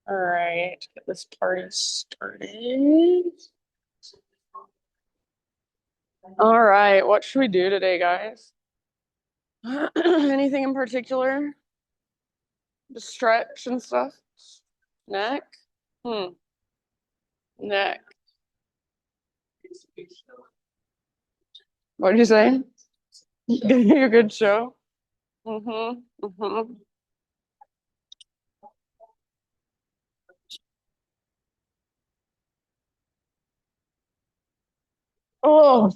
All right, get this party started. All right, what should we do today, guys? Anything in particular? Just stretch and stuff? Neck? Hmm, neck. What did you say? Give you a good show? Mm-hmm. Mm-hmm. Oh,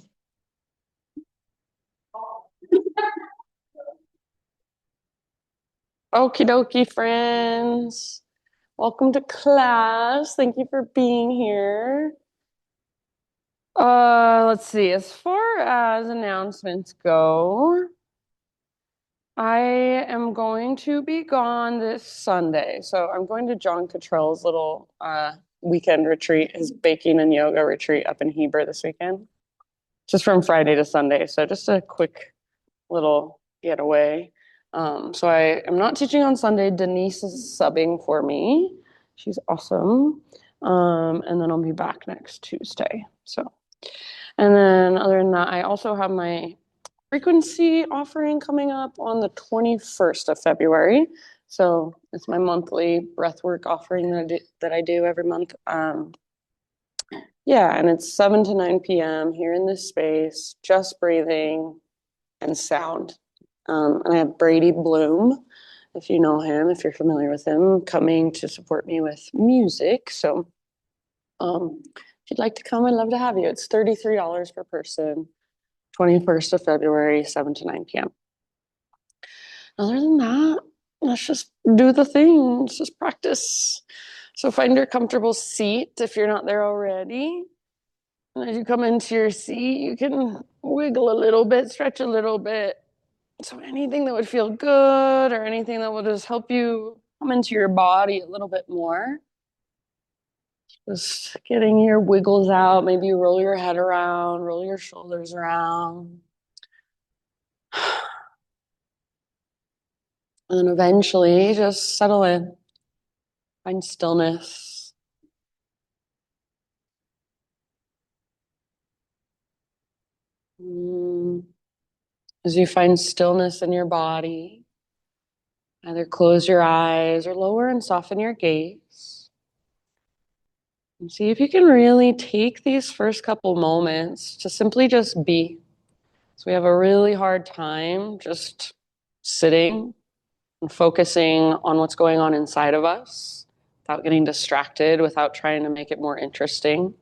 okie dokie, friends. Welcome to class. Thank you for being here. Let's see. As far as announcements go, I am going to be gone this Sunday. So I'm going to John Cottrell's little weekend retreat, his baking and yoga retreat up in Heber this weekend, just from Friday to Sunday. So just a quick little getaway. So I am not teaching on Sunday. Denise is subbing for me. She's awesome. And then I'll be back next Tuesday. So, and then other than that, I also have my frequency offering coming up on the 21st of February. So it's my monthly breathwork offering that I do every month. Yeah, and it's 7 to 9 p.m. here in this space, just breathing and sound. And I have Brady Bloom, if you know him, if you're familiar with him, coming to support me with music. So if you'd like to come, I'd love to have you. It's $33 per person, 21st of February, 7 to 9 p.m. Other than that, let's just do the thing. Let's just practice. So find your comfortable seat if you're not there already. And as you come into your seat, you can wiggle a little bit, stretch a little bit. So anything that would feel good or anything that will just help you come into your body a little bit more. Just getting your wiggles out. Maybe you roll your head around, roll your shoulders around. And then eventually just settle in, find stillness. Mm. As you find stillness in your body, either close your eyes or lower and soften your gaze. And see if you can really take these first couple moments to simply just be. So we have a really hard time just sitting and focusing on what's going on inside of us without getting distracted, without trying to make it more interesting.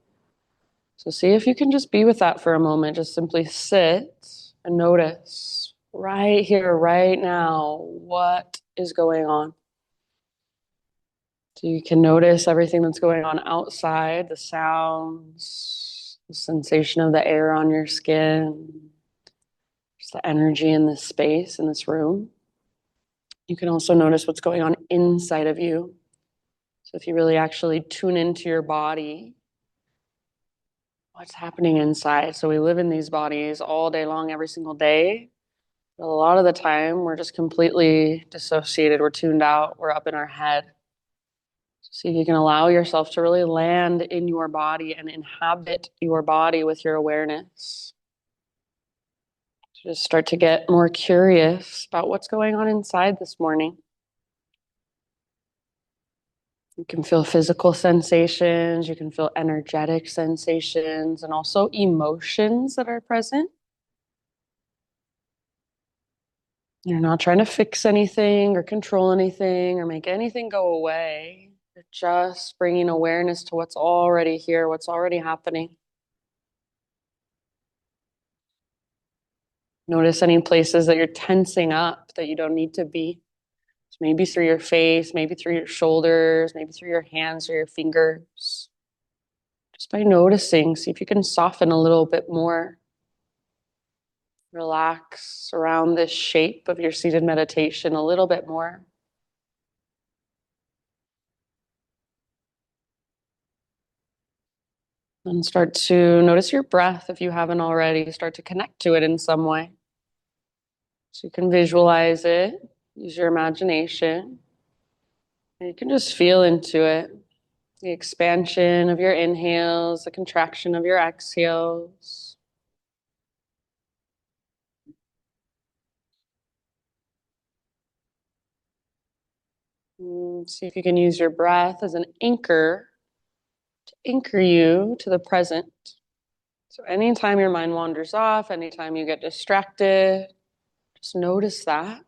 So see if you can just be with that for a moment. Just simply sit and notice right here, right now, what is going on. So you can notice everything that's going on outside, the sounds, the sensation of the air on your skin, just the energy in this space, in this room. You can also notice what's going on inside of you. So if you really actually tune into your body, what's happening inside. So we live in these bodies all day long, every single day. But a lot of the time, we're just completely dissociated. We're tuned out. We're up in our head. So see if you can allow yourself to really land in your body and inhabit your body with your awareness. Just start to get more curious about what's going on inside this morning. You can feel physical sensations, you can feel energetic sensations, and also emotions that are present. You're not trying to fix anything or control anything or make anything go away. You're just bringing awareness to what's already here, what's already happening. Notice any places that you're tensing up that you don't need to be. So maybe through your face, maybe through your shoulders, maybe through your hands or your fingers. Just by noticing, see if you can soften a little bit more. Relax around this shape of your seated meditation a little bit more. And start to notice your breath if you haven't already. Start to connect to it in some way. So you can visualize it, use your imagination. You can just feel into it. The expansion of your inhales, the contraction of your exhales. See if you can use your breath as an anchor to anchor you to the present. So anytime your mind wanders off, anytime you get distracted, just notice that.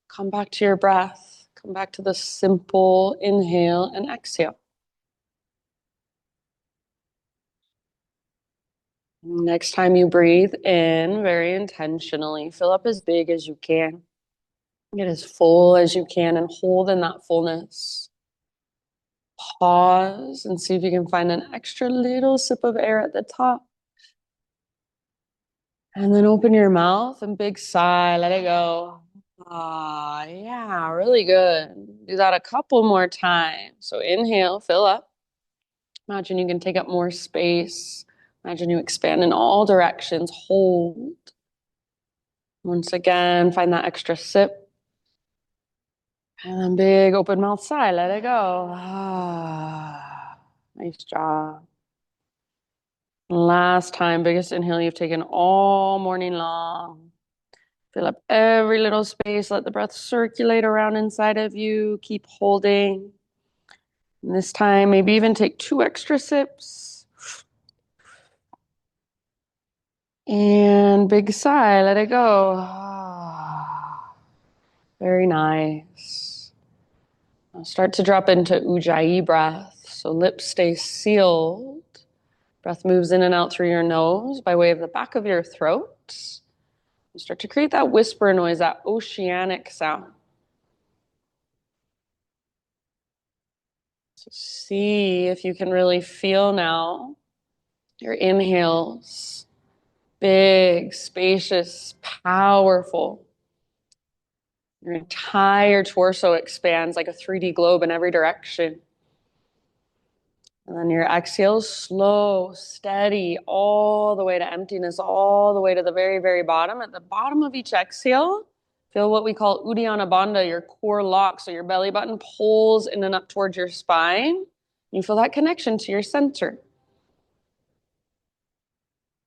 Come back to your breath. Come back to the simple inhale and exhale. Next time you breathe in, very intentionally, fill up as big as you can. Get as full as you can and hold in that fullness. Pause and see if you can find an extra little sip of air at the top. And then open your mouth and big sigh, let it go. Ah, yeah, really good. Do that a couple more times. So inhale, fill up. Imagine you can take up more space. Imagine you expand in all directions. Hold. Once again, find that extra sip. And then big open mouth sigh, let it go. Ah, nice job. Last time, biggest inhale you've taken all morning long. Fill up every little space. Let the breath circulate around inside of you. Keep holding. And this time, maybe even take 2 extra sips. And big sigh, let it go. Ah, very nice. Now start to drop into Ujjayi breath. So lips stay sealed. Breath moves in and out through your nose by way of the back of your throat. You start to create that whisper noise, that oceanic sound. So see if you can really feel now your inhales. Big, spacious, powerful. Your entire torso expands like a 3D globe in every direction. And then your exhales, slow, steady, all the way to emptiness, all the way to the very, very bottom. At the bottom of each exhale, feel what we call Uddiyana Bandha, your core lock. So your belly button pulls in and up towards your spine. You feel that connection to your center.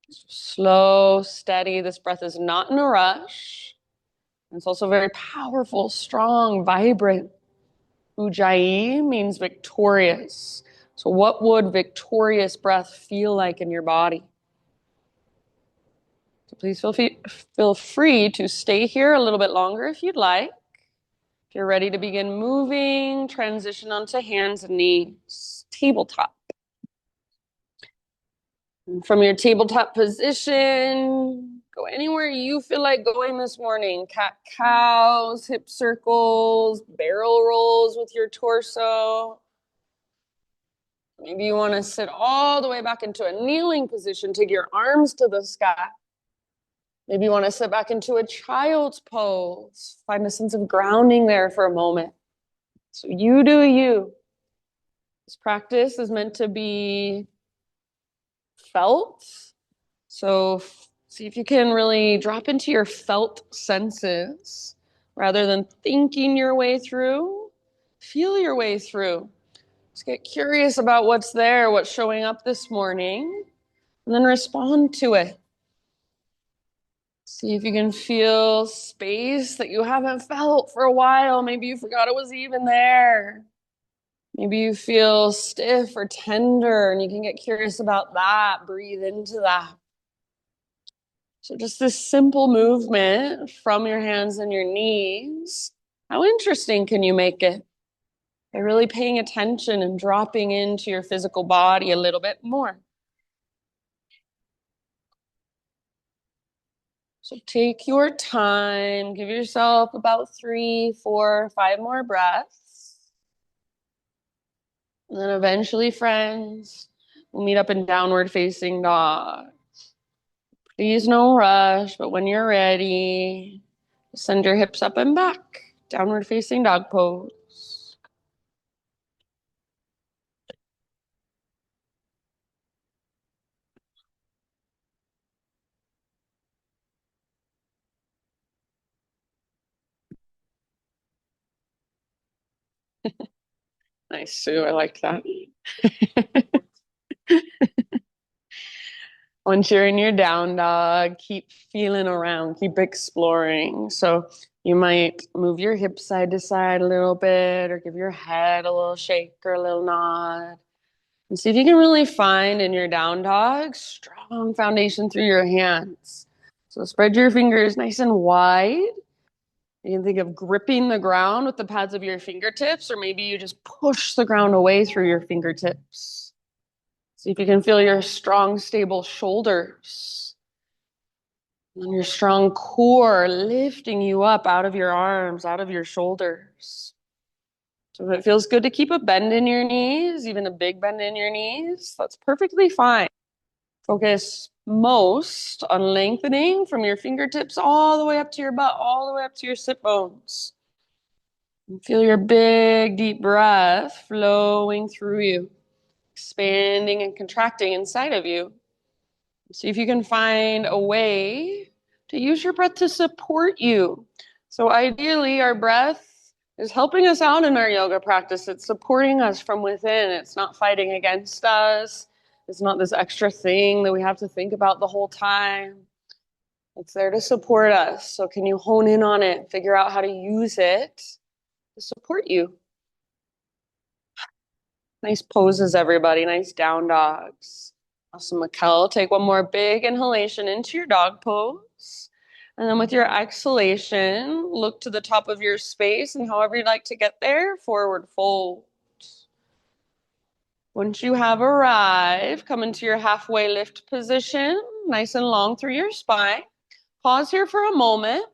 Slow, steady. This breath is not in a rush. It's also very powerful, strong, vibrant. Ujjayi means victorious. So what would victorious breath feel like in your body? So please feel free to stay here a little bit longer if you'd like. If you're ready to begin moving, transition onto hands and knees, tabletop. From your tabletop position, go anywhere you feel like going this morning. Cat cows, hip circles, barrel rolls with your torso. Maybe you want to sit all the way back into a kneeling position, take your arms to the sky. Maybe you want to sit back into a child's pose. Find a sense of grounding there for a moment. So you do you. This practice is meant to be felt. So see if you can really drop into your felt senses rather than thinking your way through. Feel your way through. Just get curious about what's there, what's showing up this morning, and then respond to it. See if you can feel space that you haven't felt for a while. Maybe you forgot it was even there. Maybe you feel stiff or tender and you can get curious about that. Breathe into that. So just this simple movement from your hands and your knees. How interesting can you make it? By really paying attention and dropping into your physical body a little bit more. So take your time, give yourself about 3, 4, 5 more breaths. And then eventually, friends, we'll meet up in downward facing dog. Please no rush, but when you're ready, send your hips up and back. Downward facing dog pose. Nice, Sue. I like that. Once you're in your down dog, keep feeling around, keep exploring. So you might move your hips side to side a little bit or give your head a little shake or a little nod. And see if you can really find in your down dog strong foundation through your hands. So spread your fingers nice and wide. You can think of gripping the ground with the pads of your fingertips, or maybe you just push the ground away through your fingertips. See if you can feel your strong, stable shoulders and your strong core lifting you up out of your arms, out of your shoulders. So if it feels good to keep a bend in your knees, even a big bend in your knees, that's perfectly fine. Focus most on lengthening from your fingertips all the way up to your butt, all the way up to your sit bones. And feel your big, deep breath flowing through you, expanding and contracting inside of you. See if you can find a way to use your breath to support you. So ideally, our breath is helping us out in our yoga practice. It's supporting us from within. It's not fighting against us. It's not this extra thing that we have to think about the whole time. It's there to support us. So can you hone in on it, figure out how to use it to support you? Nice poses, everybody. Nice down dogs. Awesome, Mikkel. Take one more big inhalation into your dog pose. And then with your exhalation, look to the top of your space and however you'd like to get there, forward fold. Once you have arrived, come into your halfway lift position, nice and long through your spine. Pause here for a moment.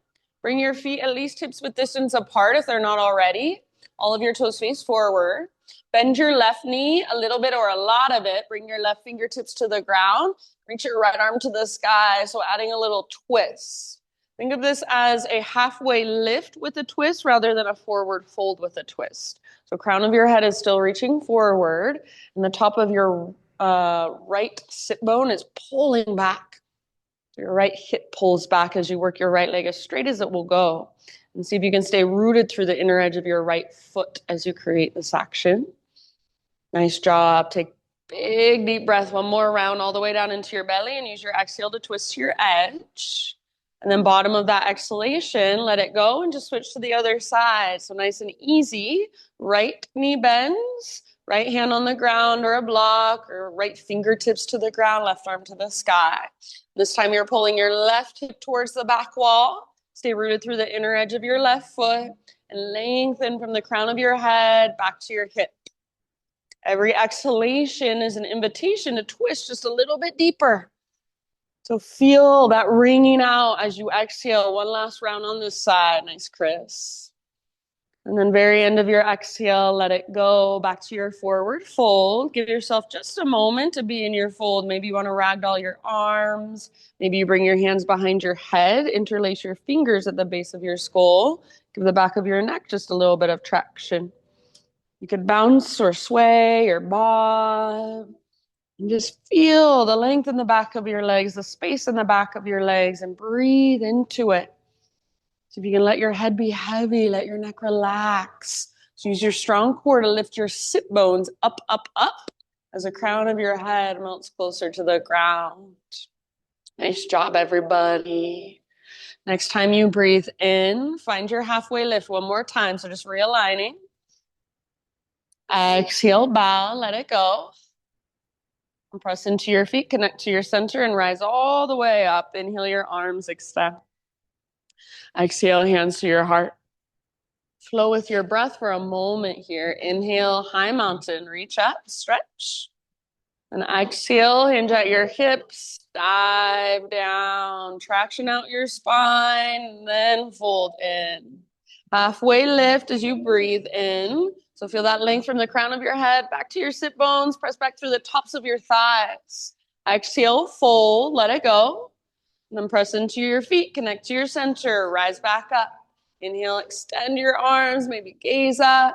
Bring your feet at least hips width distance apart if they're not already. All of your toes face forward. Bend your left knee a little bit or a lot of it. Bring your left fingertips to the ground. Reach your right arm to the sky. So adding a little twist. Think of this as a halfway lift with a twist rather than a forward fold with a twist. So crown of your head is still reaching forward and the top of your right sit bone is pulling back. So your right hip pulls back as you work your right leg as straight as it will go. And see if you can stay rooted through the inner edge of your right foot as you create this action. Nice job. Take big deep breath. One more round all the way down into your belly and use your exhale to twist to your edge. And then bottom of that exhalation, let it go and just switch to the other side. So nice and easy. Right knee bends, right hand on the ground or a block, or right fingertips to the ground, left arm to the sky. This time you're pulling your left hip towards the back wall. Stay rooted through the inner edge of your left foot and lengthen from the crown of your head back to your hip. Every exhalation is an invitation to twist just a little bit deeper. So feel that ringing out as you exhale. One last round on this side. Nice, Chris. And then very end of your exhale, let it go back to your forward fold. Give yourself just a moment to be in your fold. Maybe you want to ragdoll your arms. Maybe you bring your hands behind your head, interlace your fingers at the base of your skull. Give the back of your neck just a little bit of traction. You could bounce or sway or bob. And just feel the length in the back of your legs, the space in the back of your legs, and breathe into it. So if you can let your head be heavy, let your neck relax. So use your strong core to lift your sit bones up, up, up as the crown of your head melts closer to the ground. Nice job, everybody. Next time you breathe in, find your halfway lift one more time. So just realigning. Exhale, bow, let it go. And press into your feet, connect to your center, and rise all the way up. Inhale, your arms extend. Exhale, hands to your heart. Flow with your breath for a moment here. Inhale, high mountain, reach up, stretch. And exhale, hinge at your hips, dive down, traction out your spine, then fold in. Halfway lift as you breathe in. So feel that length from the crown of your head back to your sit bones. Press back through the tops of your thighs. Exhale, fold, let it go. And then press into your feet, connect to your center, rise back up. Inhale, extend your arms, maybe gaze up.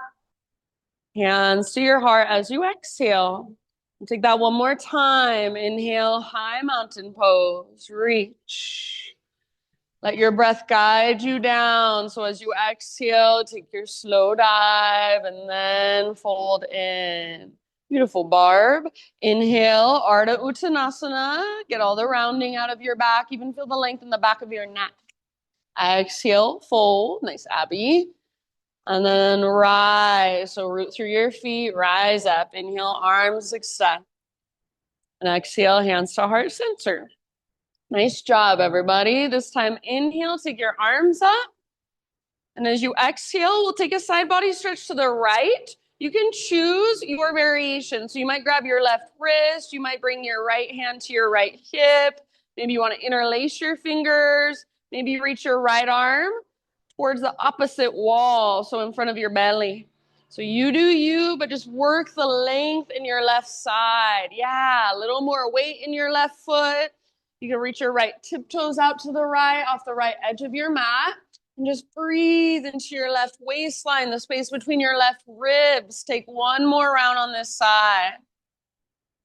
Hands to your heart as you exhale. And take that one more time. Inhale, high mountain pose, reach. Let your breath guide you down. So as you exhale, take your slow dive and then fold in. Beautiful, Barb. Inhale, Ardha Uttanasana. Get all the rounding out of your back. Even feel the length in the back of your neck. Exhale, fold. Nice, Abby. And then rise. So root through your feet, rise up. Inhale, arms extend. And exhale, hands to heart center. Nice job, everybody. This time, inhale, take your arms up. And as you exhale, we'll take a side body stretch to the right. You can choose your variation. So you might grab your left wrist. You might bring your right hand to your right hip. Maybe you want to interlace your fingers. Maybe reach your right arm towards the opposite wall, so in front of your belly. So you do you, but just work the length in your left side. Yeah, a little more weight in your left foot. You can reach your right tiptoes out to the right, off the right edge of your mat. And just breathe into your left waistline, the space between your left ribs. Take one more round on this side.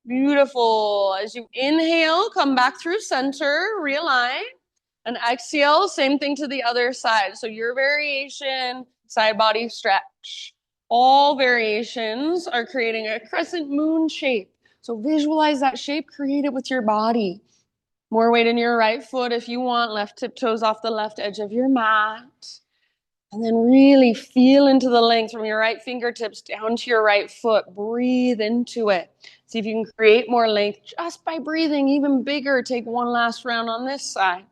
Beautiful. As you inhale, come back through center, realign. And exhale, same thing to the other side. So your variation, side body stretch. All variations are creating a crescent moon shape. So visualize that shape, create it with your body. More weight in your right foot if you want, left tiptoes off the left edge of your mat. And then really feel into the length from your right fingertips down to your right foot. Breathe into it. See if you can create more length just by breathing even bigger. Take one last round on this side.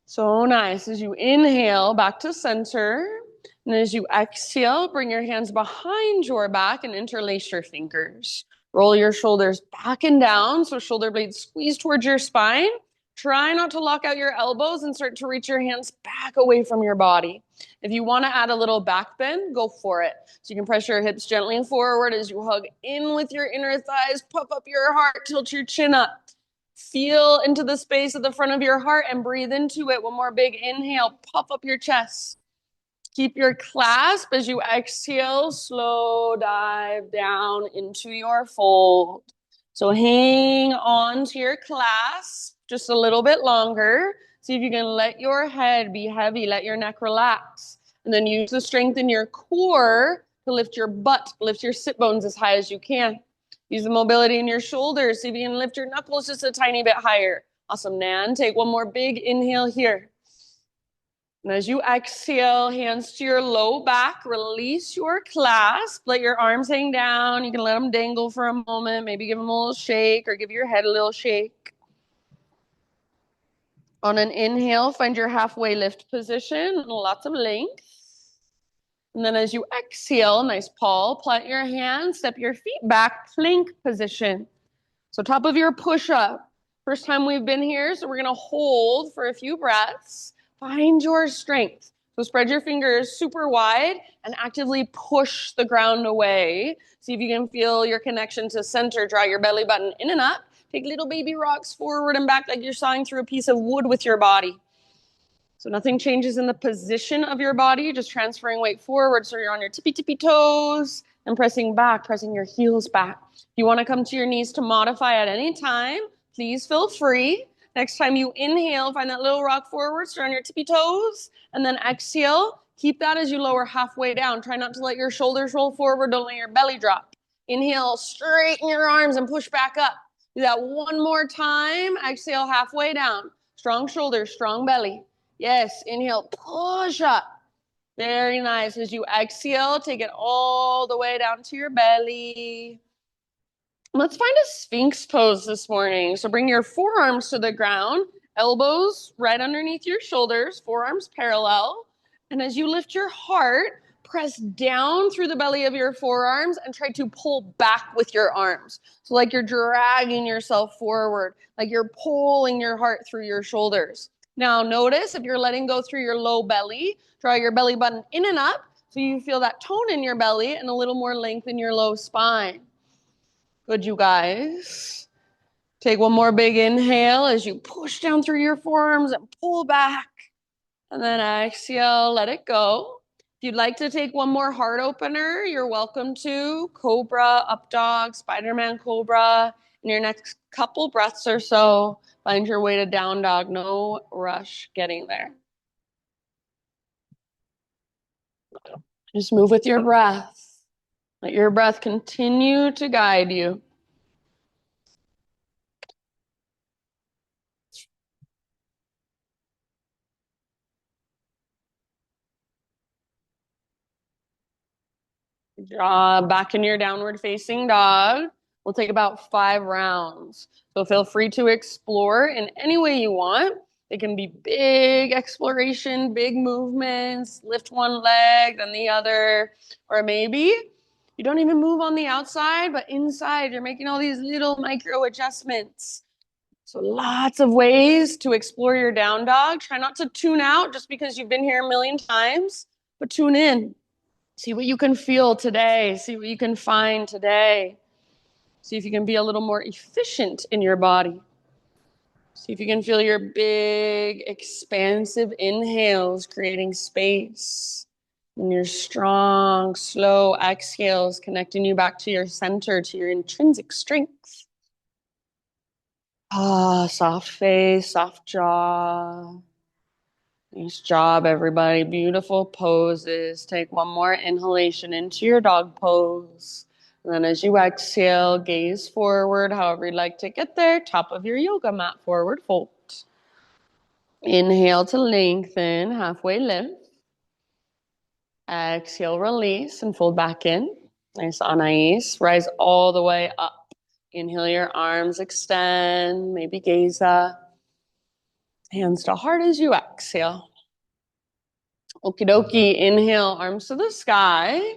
So nice. As you inhale, back to center. And as you exhale, bring your hands behind your back and interlace your fingers. Roll your shoulders back and down, so shoulder blades squeeze towards your spine. Try not to lock out your elbows and start to reach your hands back away from your body. If you want to add a little back bend, go for it. So you can press your hips gently forward as you hug in with your inner thighs, puff up your heart, tilt your chin up. Feel into the space at the front of your heart and breathe into it. One more big inhale, puff up your chest. Keep your clasp as you exhale, slow dive down into your fold. So hang on to your clasp just a little bit longer. See if you can let your head be heavy, let your neck relax. And then use the strength in your core to lift your butt, lift your sit bones as high as you can. Use the mobility in your shoulders. See if you can lift your knuckles just a tiny bit higher. Awesome, Nan. Take one more big inhale here. And as you exhale, hands to your low back, release your clasp. Let your arms hang down. You can let them dangle for a moment. Maybe give them a little shake or give your head a little shake. On an inhale, find your halfway lift position. Lots of length. And then as you exhale, nice Paul, plant your hands, step your feet back, plank position. So top of your push-up. First time we've been here, so we're going to hold for a few breaths. Find your strength. So spread your fingers super wide and actively push the ground away. See if you can feel your connection to center. Draw your belly button in and up. Take little baby rocks forward and back like you're sawing through a piece of wood with your body. So nothing changes in the position of your body, just transferring weight forward so you're on your tippy toes and pressing back, pressing your heels back. If you want to come to your knees to modify at any time, please feel free. Next time you inhale, find that little rock forward, start on your tippy toes, and then exhale. Keep that as you lower halfway down. Try not to let your shoulders roll forward. Don't let your belly drop. Inhale, straighten your arms and push back up. Do that one more time. Exhale, halfway down. Strong shoulders, strong belly. Yes, inhale, push up. Very nice. As you exhale, take it all the way down to your belly. Let's find a Sphinx pose this morning. So bring your forearms to the ground, elbows right underneath your shoulders, forearms parallel. And as you lift your heart, press down through the belly of your forearms and try to pull back with your arms. So like you're dragging yourself forward, like you're pulling your heart through your shoulders. Now notice if you're letting go through your low belly, draw your belly button in and up so you feel that tone in your belly and a little more length in your low spine. Good, you guys. Take one more big inhale as you push down through your forearms and pull back. And then exhale, let it go. If you'd like to take one more heart opener, you're welcome to. Cobra, up dog, Spider-Man cobra in your next couple breaths or so. Find your way to down dog. No rush getting there. Just move with your breath. Let your breath continue to guide you. Good job. Back in your downward facing dog. We'll take about 5 rounds. So feel free to explore in any way you want. It can be big exploration, big movements, lift one leg, then the other. Or maybe you don't even move on the outside, but inside you're making all these little micro adjustments. So lots of ways to explore your down dog. Try not to tune out just because you've been here a million times, but tune in. See what you can feel today. See what you can find today. See if you can be a little more efficient in your body. See if you can feel your big, expansive inhales creating space. And your strong, slow exhales connecting you back to your center, to your intrinsic strength. Soft face, soft jaw. Nice job, everybody. Beautiful poses. Take one more inhalation into your dog pose. And then as you exhale, gaze forward, however you'd like to get there. Top of your yoga mat, forward fold. Inhale to lengthen, halfway lift. Exhale, release, and fold back in. Nice anais. Rise all the way up. Inhale, your arms extend, maybe gaze up. Hands to heart as you exhale. Okie dokie, inhale, arms to the sky.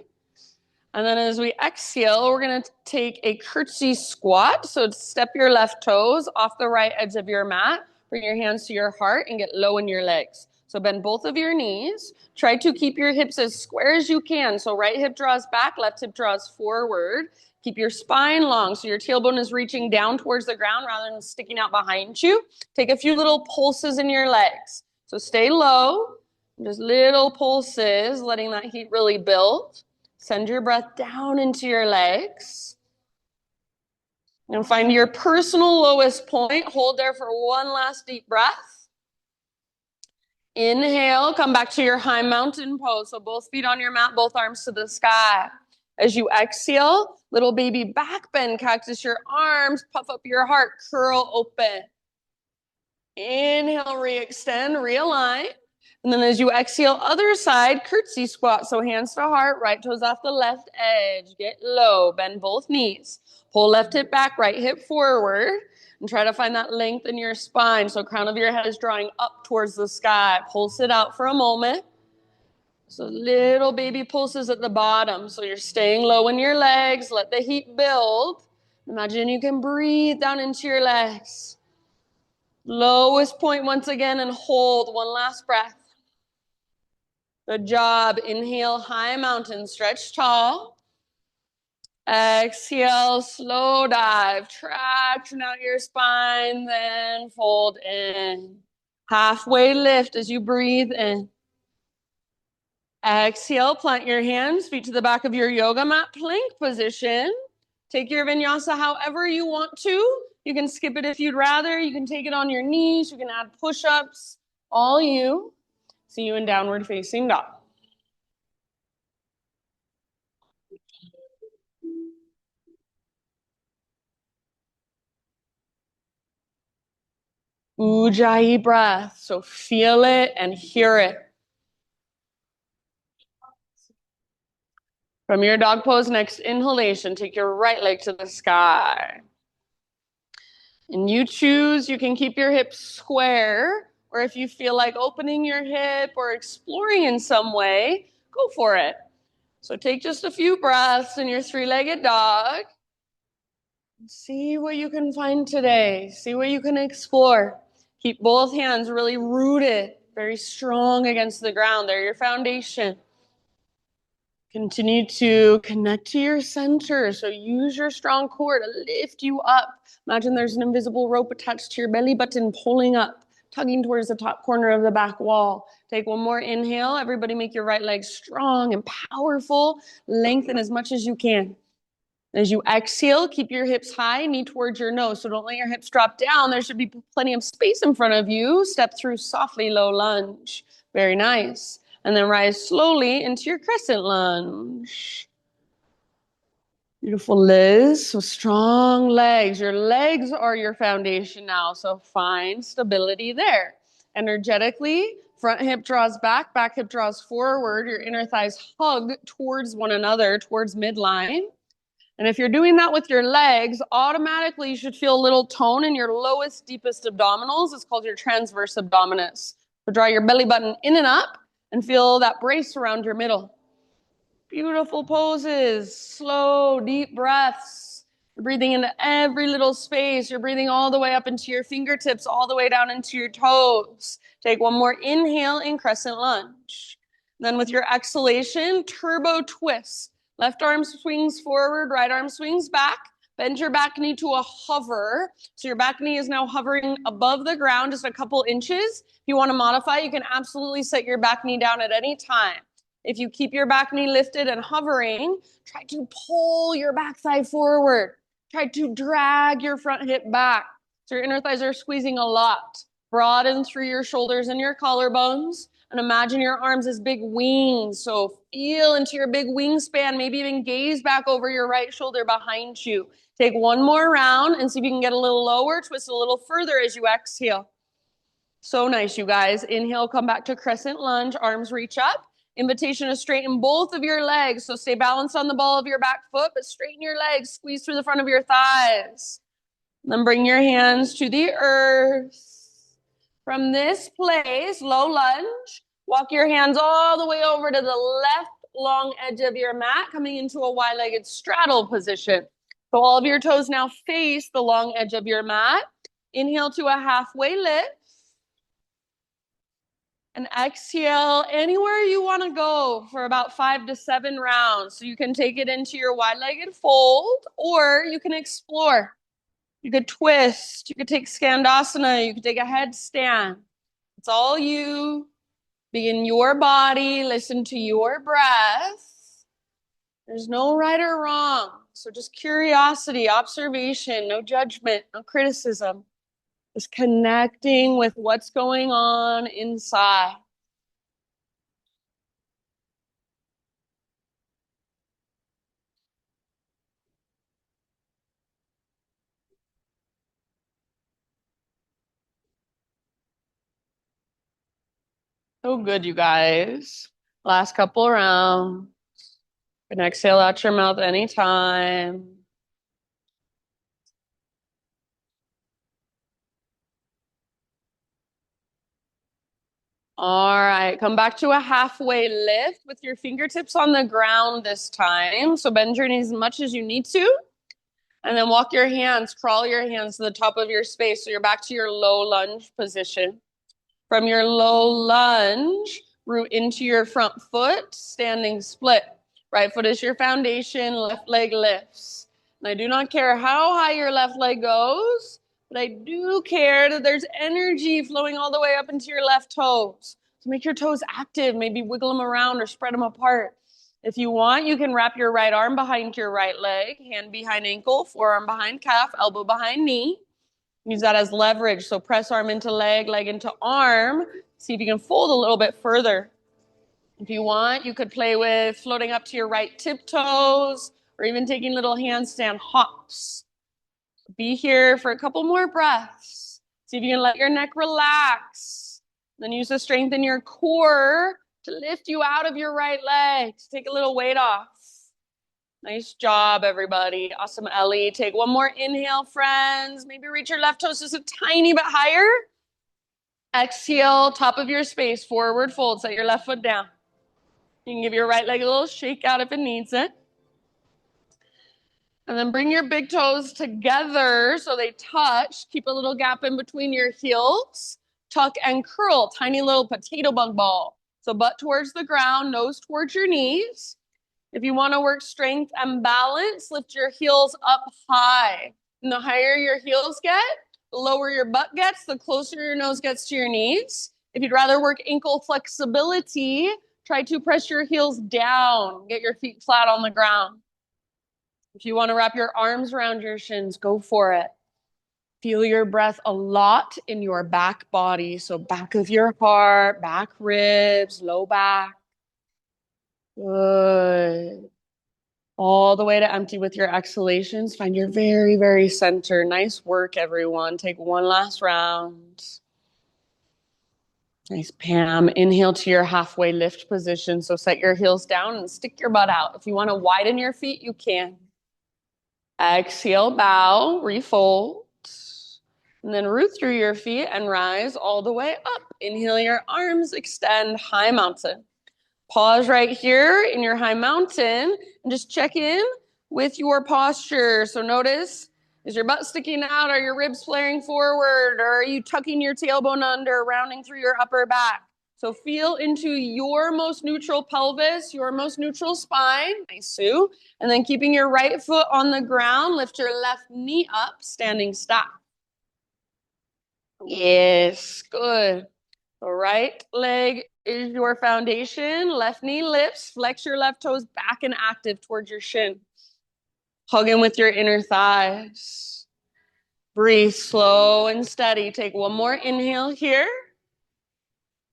And then as we exhale, we're gonna take a curtsy squat. So step your left toes off the right edge of your mat. Bring your hands to your heart and get low in your legs. So bend both of your knees. Try to keep your hips as square as you can. So right hip draws back, left hip draws forward. Keep your spine long so your tailbone is reaching down towards the ground rather than sticking out behind you. Take a few little pulses in your legs. So stay low, just little pulses, letting that heat really build. Send your breath down into your legs. And find your personal lowest point. Hold there for one last deep breath. Inhale, come back to your high mountain pose. So both feet on your mat, both arms to the sky. As you exhale, little baby back bend, cactus your arms, puff up your heart, curl open. Inhale, re-extend, realign. And then as you exhale, other side, curtsy squat. So hands to heart, right toes off the left edge. Get low, bend both knees. Pull left hip back, right hip forward. And try to find that length in your spine. So crown of your head is drawing up towards the sky. Pulse it out for a moment. So little baby pulses at the bottom. So you're staying low in your legs. Let the heat build. Imagine you can breathe down into your legs. Lowest point once again and hold one last breath. Good job. Inhale, high mountain, stretch tall. Exhale, slow dive. Traction out your spine, then fold in. Halfway lift as you breathe in. Exhale, plant your hands, feet to the back of your yoga mat, plank position. Take your vinyasa however you want to. You can skip it if you'd rather. You can take it on your knees. You can add push-ups. All you. See you in downward facing dog. Ujjayi breath. So feel it and hear it. From your dog pose, next inhalation, take your right leg to the sky. And you choose, you can keep your hips square, or if you feel like opening your hip or exploring in some way, go for it. So take just a few breaths in your three-legged dog. See what you can find today. See what you can explore. Keep both hands really rooted, very strong against the ground. They're your foundation. Continue to connect to your center. So use your strong core to lift you up. Imagine there's an invisible rope attached to your belly button, pulling up, tugging towards the top corner of the back wall. Take one more inhale. Everybody make your right leg strong and powerful. Lengthen as much as you can. As you exhale, keep your hips high, knee towards your nose. So don't let your hips drop down. There should be plenty of space in front of you. Step through softly, low lunge. Very nice. And then rise slowly into your crescent lunge. Beautiful, Liz. So strong legs. Your legs are your foundation now. So find stability there. Energetically, front hip draws back hip draws forward. Your inner thighs hug towards one another, towards midline. And if you're doing that with your legs, automatically you should feel a little tone in your lowest, deepest abdominals. It's called your transverse abdominis. So draw your belly button in and up and feel that brace around your middle. Beautiful poses, slow, deep breaths. You're breathing into every little space. You're breathing all the way up into your fingertips, all the way down into your toes. Take one more inhale in crescent lunge. Then with your exhalation, turbo twist. Left arm swings forward, right arm swings back. Bend your back knee to a hover. So your back knee is now hovering above the ground, just a couple inches. If you want to modify, you can absolutely set your back knee down at any time. If you keep your back knee lifted and hovering, try to pull your back thigh forward. Try to drag your front hip back. So your inner thighs are squeezing a lot. Broaden through your shoulders and your collarbones. And imagine your arms as big wings. So feel into your big wingspan. Maybe even gaze back over your right shoulder behind you. Take one more round and see if you can get a little lower. Twist a little further as you exhale. So nice, you guys. Inhale, come back to crescent lunge. Arms reach up. Invitation to straighten both of your legs. So stay balanced on the ball of your back foot, but straighten your legs. Squeeze through the front of your thighs. Then bring your hands to the earth. From this place, low lunge, walk your hands all the way over to the left long edge of your mat, coming into a wide-legged straddle position. So all of your toes now face the long edge of your mat. Inhale to a halfway lift. And exhale anywhere you want to go for about 5 to 7 rounds. So you can take it into your wide-legged fold, or you can explore. You could twist, you could take Skandasana, you could take a headstand. It's all you. Be in your body, listen to your breath. There's no right or wrong. So just curiosity, observation, no judgment, no criticism. Just connecting with what's going on inside. So good, you guys. Last couple rounds. You can exhale out your mouth anytime. All right, come back to a halfway lift with your fingertips on the ground this time. So bend your knees as much as you need to. And then walk your hands, crawl your hands to the top of your space. So you're back to your low lunge position. From your low lunge, root into your front foot, standing split. Right foot is your foundation, left leg lifts. And I do not care how high your left leg goes, but I do care that there's energy flowing all the way up into your left toes. So make your toes active, maybe wiggle them around or spread them apart. If you want, you can wrap your right arm behind your right leg, hand behind ankle, forearm behind calf, elbow behind knee. Use that as leverage. So press arm into leg, leg into arm. See if you can fold a little bit further. If you want, you could play with floating up to your right tiptoes or even taking little handstand hops. Be here for a couple more breaths. See if you can let your neck relax. Then use the strength in your core to lift you out of your right leg, to take a little weight off. Nice job, everybody. Awesome, Ellie. Take one more inhale, friends. Maybe reach your left toes just a tiny bit higher. Exhale, top of your space, forward fold. Set your left foot down. You can give your right leg a little shake out if it needs it. And then bring your big toes together so they touch. Keep a little gap in between your heels. Tuck and curl, tiny little potato bug ball. So butt towards the ground, nose towards your knees. If you want to work strength and balance, lift your heels up high. And the higher your heels get, the lower your butt gets, the closer your nose gets to your knees. If you'd rather work ankle flexibility, try to press your heels down. Get your feet flat on the ground. If you want to wrap your arms around your shins, go for it. Feel your breath a lot in your back body. So back of your heart, back ribs, low back. Good. All the way to empty with your exhalations. Find your very, very center. Nice work, everyone. Take one last round. Nice, Pam. Inhale to your halfway lift position. So set your heels down and stick your butt out. If you want to widen your feet, you can. Exhale, bow, refold. And then root through your feet and rise all the way up. Inhale your arms, extend, high mountain. Pause right here in your high mountain and just check in with your posture. So notice, is your butt sticking out? Are your ribs flaring forward? Or are you tucking your tailbone under, rounding through your upper back? So feel into your most neutral pelvis, your most neutral spine. Nice, Sue. And then keeping your right foot on the ground, lift your left knee up, standing stop. Yes, good. The right leg is your foundation. Left knee lifts. Flex your left toes back and active towards your shin. Hug in with your inner thighs. Breathe slow and steady. Take one more inhale here.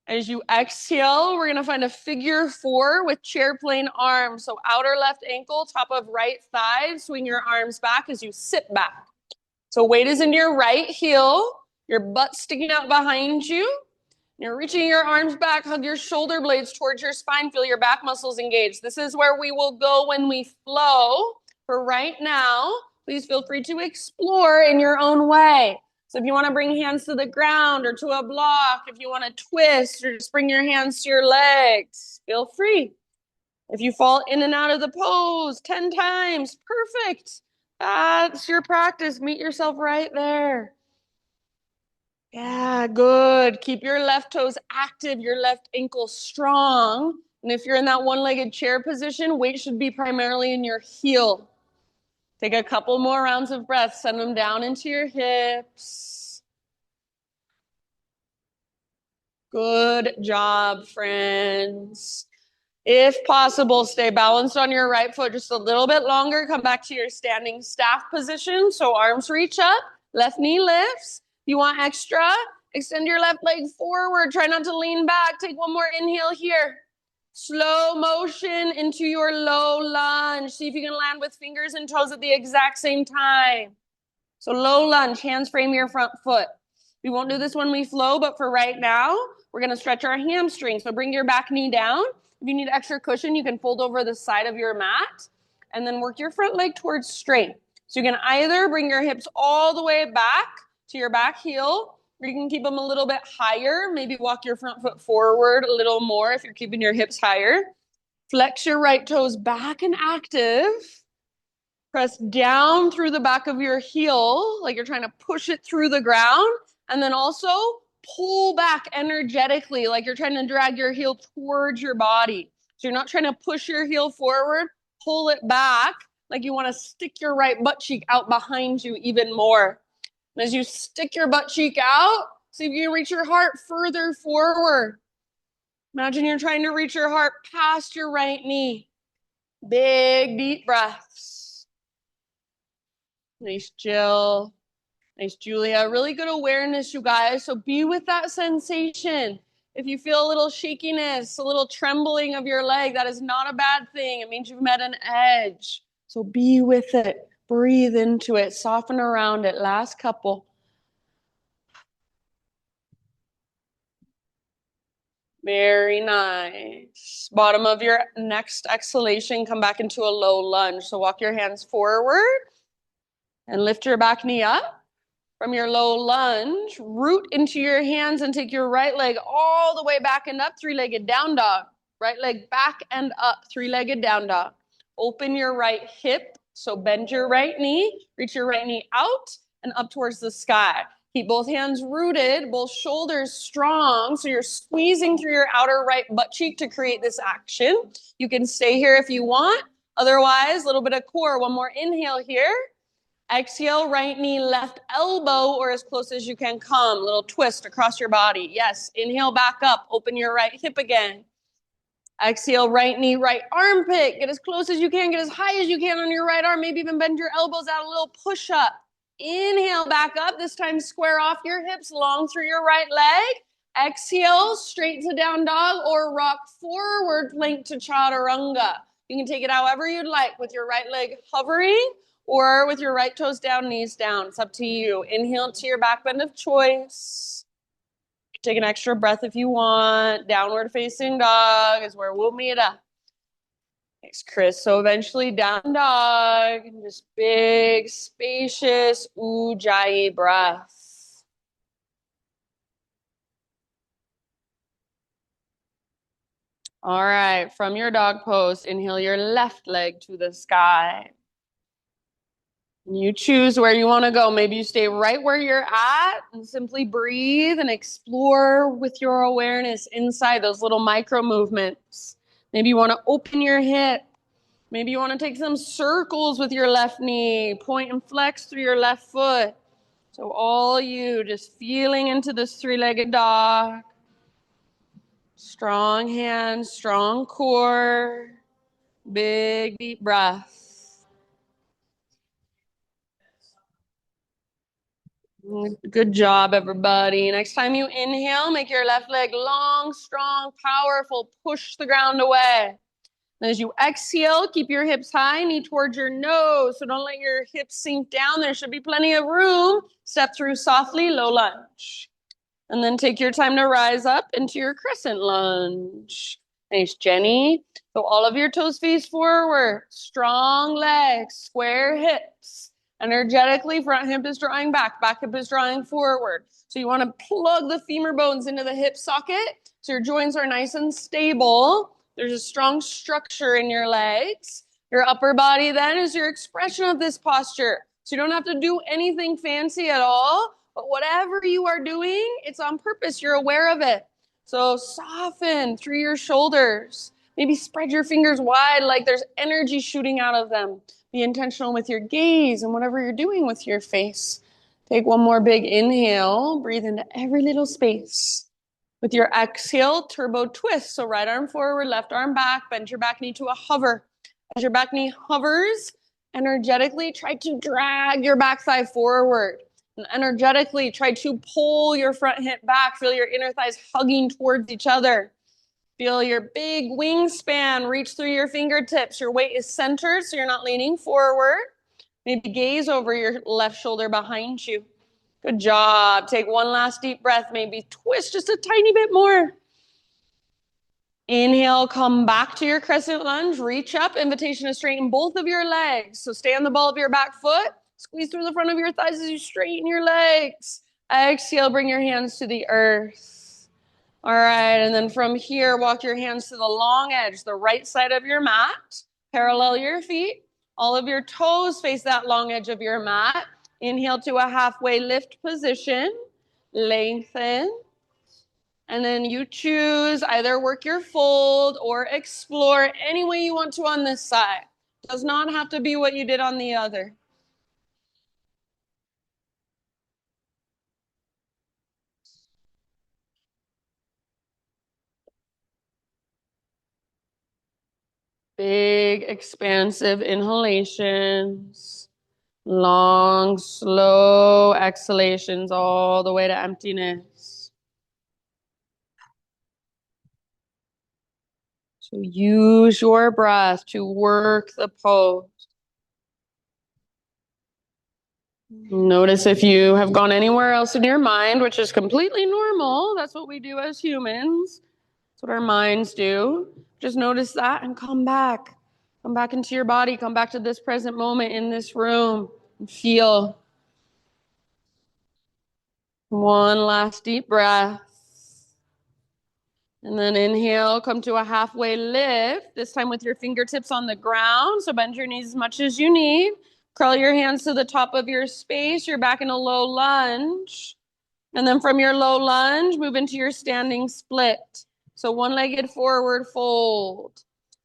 As you exhale, we're going to find a figure 4 with chair plane arms. So outer left ankle, top of right thigh. Swing your arms back as you sit back. So weight is in your right heel. Your butt sticking out behind you. You're reaching your arms back, hug your shoulder blades towards your spine, feel your back muscles engaged. This is where we will go when we flow. For right now, please feel free to explore in your own way. So if you want to bring hands to the ground or to a block, if you want to twist or just bring your hands to your legs, feel free. If you fall in and out of the pose 10 times, perfect. That's your practice. Meet yourself right there. Yeah, good. Keep your left toes active, your left ankle strong. And if you're in that one-legged chair position, weight should be primarily in your heel. Take a couple more rounds of breath. Send them down into your hips. Good job, friends. If possible, stay balanced on your right foot just a little bit longer. Come back to your standing staff position. So arms reach up, left knee lifts. If you want extra, extend your left leg forward. Try not to lean back. Take one more inhale here. Slow motion into your low lunge. See if you can land with fingers and toes at the exact same time. So low lunge, hands frame your front foot. We won't do this when we flow, but for right now, we're going to stretch our hamstrings. So bring your back knee down. If you need extra cushion, you can fold over the side of your mat and then work your front leg towards straight. So you can either bring your hips all the way back to your back heel, or you can keep them a little bit higher. Maybe walk your front foot forward a little more if you're keeping your hips higher. Flex your right toes back and active. Press down through the back of your heel, like you're trying to push it through the ground. And then also pull back energetically, like you're trying to drag your heel towards your body. So you're not trying to push your heel forward, pull it back, like you want to stick your right butt cheek out behind you even more. And as you stick your butt cheek out, see if you can reach your heart further forward. Imagine you're trying to reach your heart past your right knee. Big, deep breaths. Nice, Jill. Nice, Julia. Really good awareness, you guys. So be with that sensation. If you feel a little shakiness, a little trembling of your leg, that is not a bad thing. It means you've met an edge. So be with it. Breathe into it. Soften around it. Last couple. Very nice. Bottom of your next exhalation, come back into a low lunge. So walk your hands forward and lift your back knee up. From your low lunge, root into your hands and take your right leg all the way back and up, three-legged down dog. Right leg back and up, three-legged down dog. Open your right hip, so bend your right knee, reach your right knee out and up towards the sky. Keep both hands rooted, both shoulders strong, so you're squeezing through your outer right butt cheek to create this action. You can stay here if you want. Otherwise, a little bit of core. One more inhale here. Exhale, right knee, left elbow, or as close as you can come. Little twist across your body. Yes, inhale back up. Open your right hip again. Exhale, right knee, right armpit. Get as close as you can, get as high as you can on your right arm. Maybe even bend your elbows out, a little push up. Inhale, back up. This time square off your hips, long through your right leg. Exhale, straight to down dog or rock forward, plank to chaturanga. You can take it however you'd like, with your right leg hovering or with your right toes down, knees down. It's up to you. Inhale to your back bend of choice. Take an extra breath if you want. Downward facing dog is where we'll meet up. Thanks, Chris. So eventually down dog, and just big, spacious ujjayi breath. All right, from your dog pose, inhale your left leg to the sky. You choose where you want to go. Maybe you stay right where you're at and simply breathe and explore with your awareness inside those little micro movements. Maybe you want to open your hip. Maybe you want to take some circles with your left knee, point and flex through your left foot. So all you, just feeling into this three-legged dog. Strong hands, strong core, big deep breath. Good job, everybody. Next time you inhale, make your left leg long, strong, powerful. Push the ground away. And as you exhale, keep your hips high, knee towards your nose. So don't let your hips sink down. There should be plenty of room. Step through softly, low lunge. And then take your time to rise up into your crescent lunge. Nice, Jenny. So all of your toes face forward. Strong legs, square hips. Energetically, front hip is drawing back hip is drawing forward. So you want to plug the femur bones into the hip socket so your joints are nice and stable. There's a strong structure in your legs. Your upper body then is your expression of this posture. So you don't have to do anything fancy at all, but whatever you are doing, it's on purpose. You're aware of it. So soften through your shoulders. Maybe spread your fingers wide like there's energy shooting out of them. Be intentional with your gaze and whatever you're doing with your face. Take one more big inhale. Breathe into every little space. With your exhale, turbo twist. So right arm forward, left arm back. Bend your back knee to a hover. As your back knee hovers, energetically try to drag your back thigh forward. And energetically try to pull your front hip back. Feel your inner thighs hugging towards each other. Feel your big wingspan reach through your fingertips. Your weight is centered, so you're not leaning forward. Maybe gaze over your left shoulder behind you. Good job. Take one last deep breath. Maybe twist just a tiny bit more. Inhale, come back to your crescent lunge. Reach up. Invitation to straighten both of your legs. So stay on the ball of your back foot. Squeeze through the front of your thighs as you straighten your legs. Exhale, bring your hands to the earth. All right, and then from here, walk your hands to the long edge, the right side of your mat. Parallel your feet. All of your toes face that long edge of your mat. Inhale to a halfway lift position. Lengthen. And then you choose either work your fold or explore any way you want to on this side. Does not have to be what you did on the other. Big, expansive inhalations. Long, slow exhalations all the way to emptiness. So use your breath to work the pose. Notice if you have gone anywhere else in your mind, which is completely normal. That's what we do as humans. That's what our minds do. Just notice that and come back. Come back into your body. Come back to this present moment in this room and feel. One last deep breath. And then inhale, come to a halfway lift, this time with your fingertips on the ground. So bend your knees as much as you need. Curl your hands to the top of your space. You're back in a low lunge. And then from your low lunge, move into your standing split. So one-legged forward fold.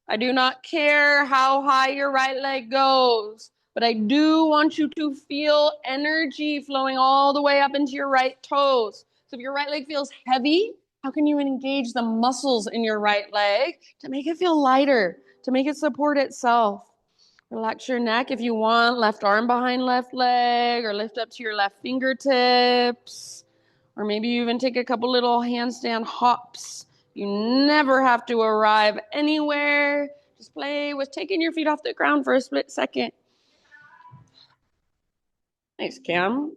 I do not care how high your right leg goes, but I do want you to feel energy flowing all the way up into your right toes. So if your right leg feels heavy, How can you engage the muscles in your right leg to make it feel lighter, to make it support itself? Relax your neck if you want, left arm behind left leg, or lift up to your left fingertips. Or maybe you even take a couple little handstand hops. You never have to arrive anywhere. Just play with taking your feet off the ground for a split second. Nice, Cam.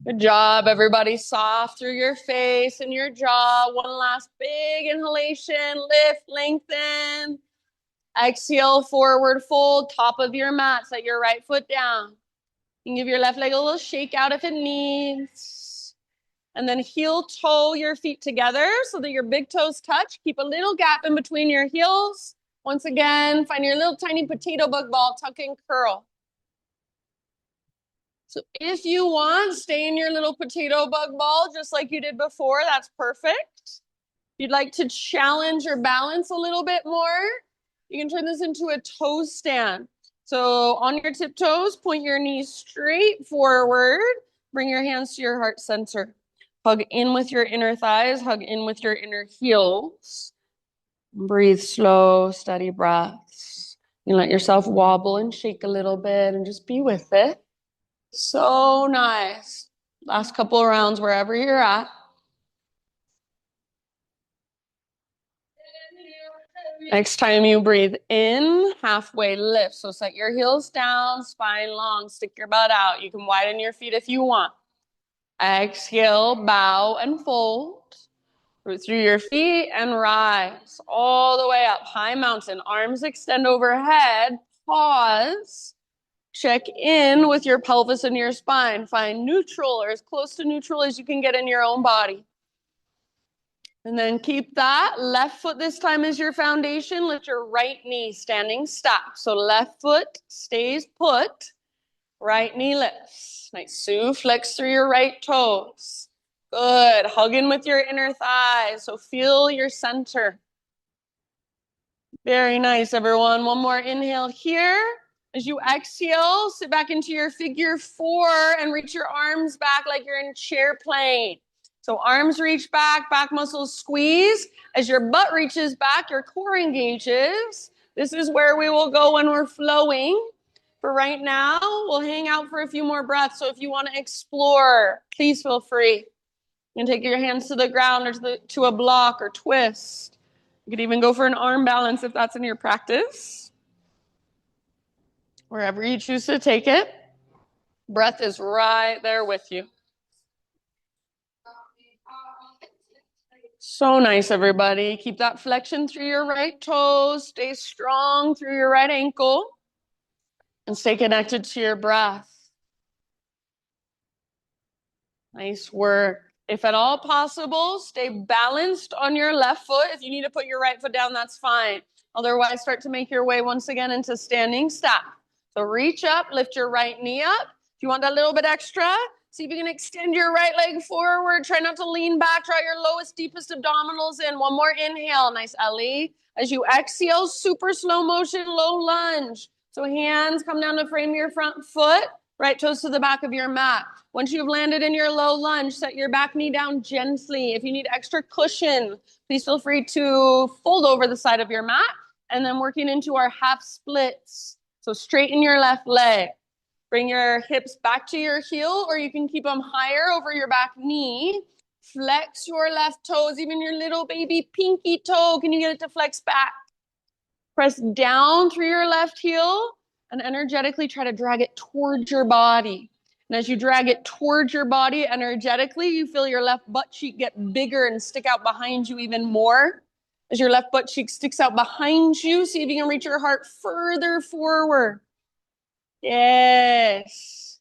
Good job, everybody. Soft through your face and your jaw. One last big inhalation. Lift, lengthen. Exhale, forward fold, top of your mat. Set your right foot down. You can give your left leg a little shake out if it needs. And then heel toe your feet together so that your big toes touch. Keep a little gap in between your heels. Once again, find your little tiny potato bug ball, tuck and curl. So if you want, stay in your little potato bug ball just like you did before. That's perfect. If you'd like to challenge your balance a little bit more, you can turn this into a toe stand. So on your tiptoes, point your knees straight forward. Bring your hands to your heart center. Hug in with your inner thighs. Hug in with your inner heels. Breathe slow, steady breaths. You let yourself wobble and shake a little bit and just be with it. So nice. Last couple of rounds wherever you're at. Next time you breathe in, halfway lift. So set your heels down, spine long, stick your butt out. You can widen your feet if you want. Exhale, bow and fold. Root through your feet and rise all the way up. High mountain, arms extend overhead. Pause. Check in with your pelvis and your spine. Find neutral or as close to neutral as you can get in your own body. And then keep that. Left foot this time is your foundation. Lift your right knee standing stop. So left foot stays put. Right knee lifts. Nice. Flex through your right toes. Good. Hug in with your inner thighs. So feel your center. Very nice, everyone. One more inhale here. As you exhale, sit back into your figure four and reach your arms back like you're in chair plane. So arms reach back, back muscles squeeze. As your butt reaches back, your core engages. This is where we will go when we're flowing. For right now, we'll hang out for a few more breaths. So if you want to explore, please feel free. You can take your hands to the ground or to a block or twist. You could even go for an arm balance if that's in your practice. Wherever you choose to take it, breath is right there with you. So nice, everybody. Keep that flexion through your right toes. Stay strong through your right ankle. And stay connected to your breath. Nice work. If at all possible, stay balanced on your left foot. If you need to put your right foot down, that's fine. Otherwise, start to make your way once again into standing stop. So reach up, lift your right knee up. If you want that little bit extra, see if you can extend your right leg forward. Try not to lean back. Draw your lowest, deepest abdominals in. One more inhale. Nice, Ellie. As you exhale, super slow motion, low lunge. So hands come down to frame your front foot. Right toes to the back of your mat. Once you've landed in your low lunge, set your back knee down gently. If you need extra cushion, please feel free to fold over the side of your mat. And then working into our half splits. So straighten your left leg. Bring your hips back to your heel, or you can keep them higher over your back knee. Flex your left toes, even your little baby pinky toe. Can you get it to flex back? Press down through your left heel and energetically try to drag it towards your body. And as you drag it towards your body energetically, you feel your left butt cheek get bigger and stick out behind you even more. As your left butt cheek sticks out behind you, see if you can reach your heart further forward. Yes.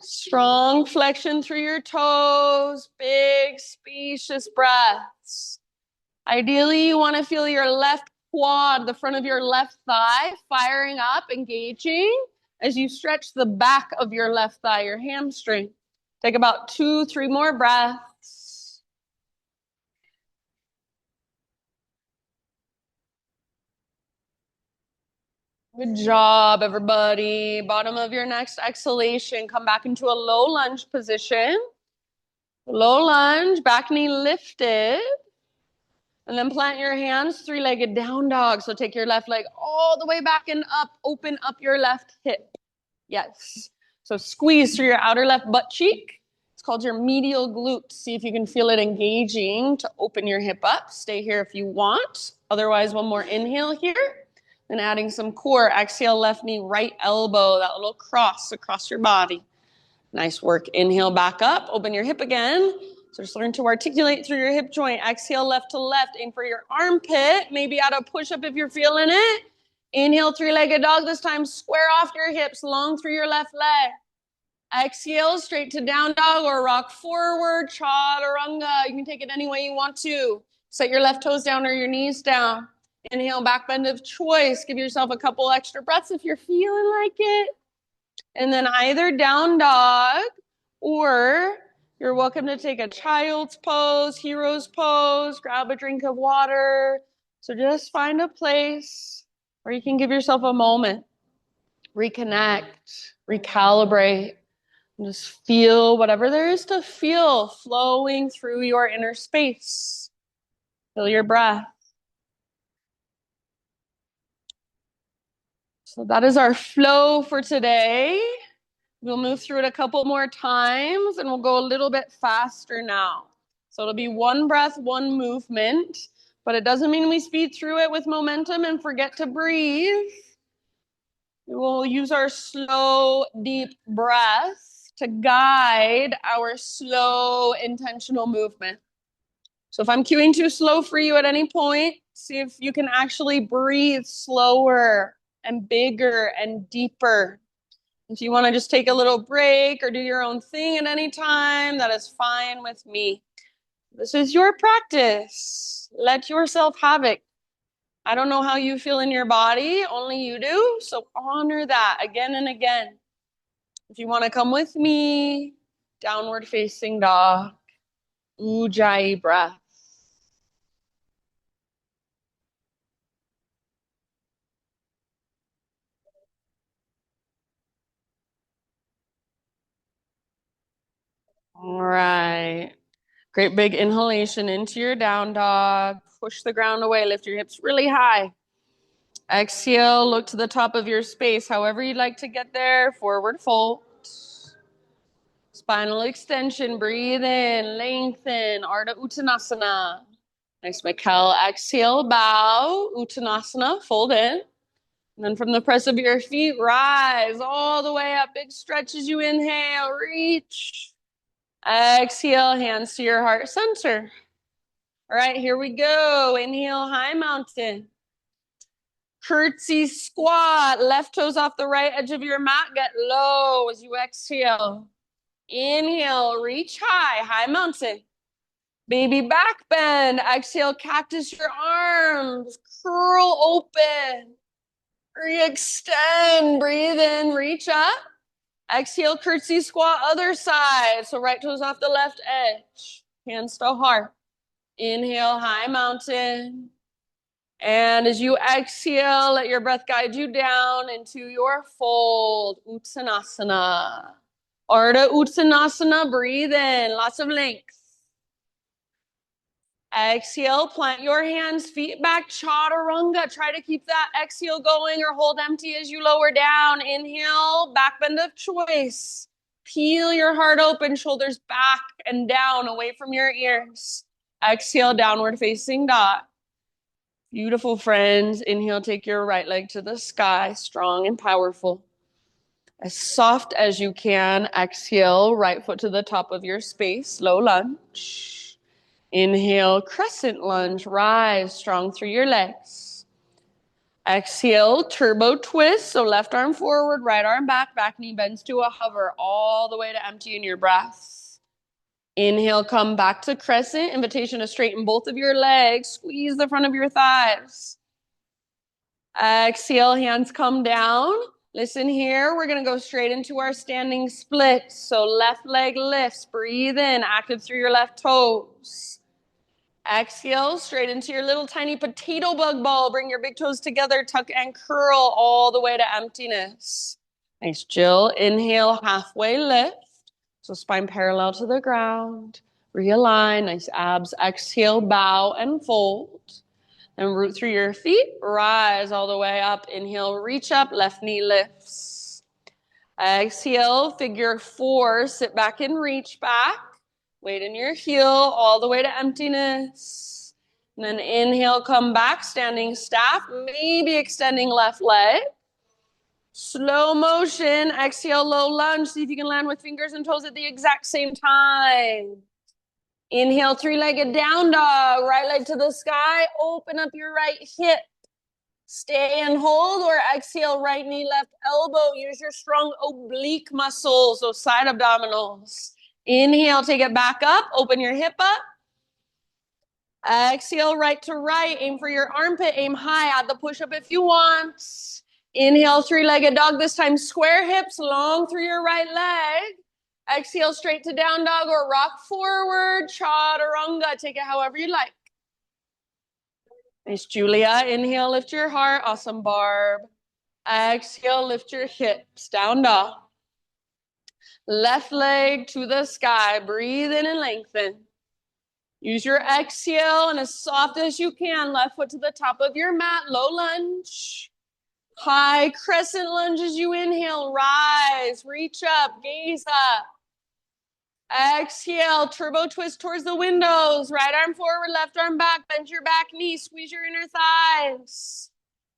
Strong flexion through your toes, big, spacious breaths. Ideally, you want to feel your left quad, the front of your left thigh, firing up, engaging as you stretch the back of your left thigh, your hamstring. Take about 2-3 more breaths. Good job, everybody. Bottom of your next exhalation, come back into a low lunge position. Low lunge, back knee lifted. And then plant your hands, three-legged down dog. So take your left leg all the way back and up. Open up your left hip. Yes. So squeeze through your outer left butt cheek. It's called your medial glute. See if you can feel it engaging to open your hip up. Stay here if you want. Otherwise, one more inhale here. Then adding some core. Exhale, left knee, right elbow. That little cross across your body. Nice work. Inhale back up. Open your hip again. So just learn to articulate through your hip joint. Exhale left to left. Aim for your armpit. Maybe add a push-up if you're feeling it. Inhale, three-legged dog. This time square off your hips, long through your left leg. Exhale, straight to down dog or rock forward, chaturanga. You can take it any way you want to. Set your left toes down or your knees down. Inhale, back bend of choice. Give yourself a couple extra breaths if you're feeling like it. And then either down dog or you're welcome to take a child's pose, hero's pose, grab a drink of water. So just find a place where you can give yourself a moment, reconnect, recalibrate, and just feel whatever there is to feel flowing through your inner space. Feel your breath. So that is our flow for today. We'll move through it a couple more times and we'll go a little bit faster now. So it'll be one breath, one movement, but it doesn't mean we speed through it with momentum and forget to breathe. We will use our slow, deep breath to guide our slow, intentional movement. So if I'm cueing too slow for you at any point, see if you can actually breathe slower and bigger and deeper. If you want to just take a little break or do your own thing at any time, that is fine with me. This is your practice. Let yourself have it. I don't know how you feel in your body, only you do. So honor that again and again. If you want to come with me, downward facing dog, ujjayi breath. All right. Great big inhalation into your down dog. Push the ground away. Lift your hips really high. Exhale, look to the top of your space. However you'd like to get there. Forward fold. Spinal extension. Breathe in. Lengthen. Ardha Uttanasana. Nice, Mikkel. Exhale, bow. Uttanasana. Fold in. And then from the press of your feet, rise all the way up. Big stretch as you inhale. Reach. Exhale, hands to your heart center. All right, here we go. Inhale, high mountain. Curtsy squat. Left toes off the right edge of your mat. Get low as you exhale. Inhale, reach high, high mountain. Baby back bend. Exhale, cactus your arms. Curl open. Re-extend. Breathe in, reach up. Exhale, curtsy squat, other side. So right toes off the left edge. Hands to heart. Inhale, high mountain. And as you exhale, let your breath guide you down into your fold, Uttanasana. Ardha Uttanasana, breathe in, lots of length. Exhale, plant your hands, feet back, chaturanga. Try to keep that exhale going or hold empty as you lower down. Inhale, back bend of choice. Peel your heart open, shoulders back and down, away from your ears. Exhale, downward facing dog. Beautiful, friends. Inhale, take your right leg to the sky, strong and powerful. As soft as you can. Exhale, right foot to the top of your space, low lunge. Inhale, crescent lunge, rise strong through your legs. Exhale, turbo twist. So left arm forward, right arm back, back knee bends to a hover all the way to empty in your breath. Inhale, come back to crescent. Invitation to straighten both of your legs. Squeeze the front of your thighs. Exhale, hands come down. Listen here, we're going to go straight into our standing split. So left leg lifts. Breathe in, active through your left toes. Exhale, straight into your little tiny potato bug ball. Bring your big toes together, tuck and curl all the way to emptiness. Nice, Jill. Inhale, halfway lift. So spine parallel to the ground. Realign, nice abs. Exhale, bow and fold. And root through your feet, rise all the way up. Inhale, reach up, left knee lifts. Exhale, figure four, sit back and reach back. Weight in your heel all the way to emptiness. And then inhale, come back, standing staff, maybe extending left leg. Slow motion, exhale, low lunge. See if you can land with fingers and toes at the exact same time. Inhale, three-legged down dog, right leg to the sky, open up your right hip. Stay and hold, or exhale, right knee, left elbow. Use your strong oblique muscles, those side abdominals. Inhale, take it back up, open your hip up. Exhale, right to right, aim for your armpit, aim high, add the push-up if you want. Inhale, three-legged dog, this time square hips, long through your right leg. Exhale, straight to down dog or rock forward, chaturanga. Take it however you like. Nice, Julia. Inhale, lift your heart. Awesome, Barb. Exhale, lift your hips. Down dog. Left leg to the sky. Breathe in and lengthen. Use your exhale and as soft as you can, left foot to the top of your mat. Low lunge. High crescent lunge as you inhale. Rise, reach up, gaze up. Exhale, turbo twist towards the windows. Right arm forward, left arm back. Bend your back knee, squeeze your inner thighs.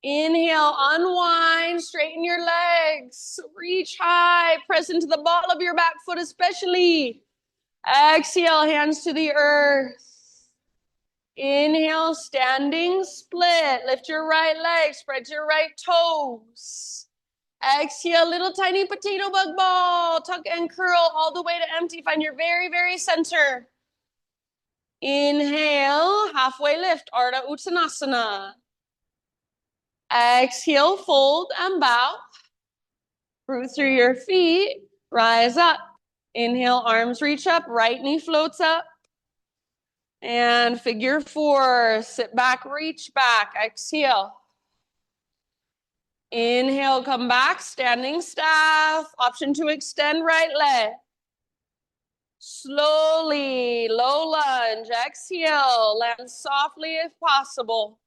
Inhale, unwind, straighten your legs. Reach high, press into the ball of your back foot especially. Exhale, hands to the earth. Inhale, standing split. Lift your right leg, spread your right toes. Exhale, little tiny potato bug ball. Tuck and curl all the way to empty. Find your very, very center. Inhale, halfway lift, Ardha Uttanasana. Exhale, fold and bow. Root through your feet, rise up. Inhale, arms reach up, right knee floats up. And figure four, sit back, reach back. Exhale. Inhale, come back, standing staff. Option to extend right leg. Slowly, low lunge. Exhale, land softly if possible.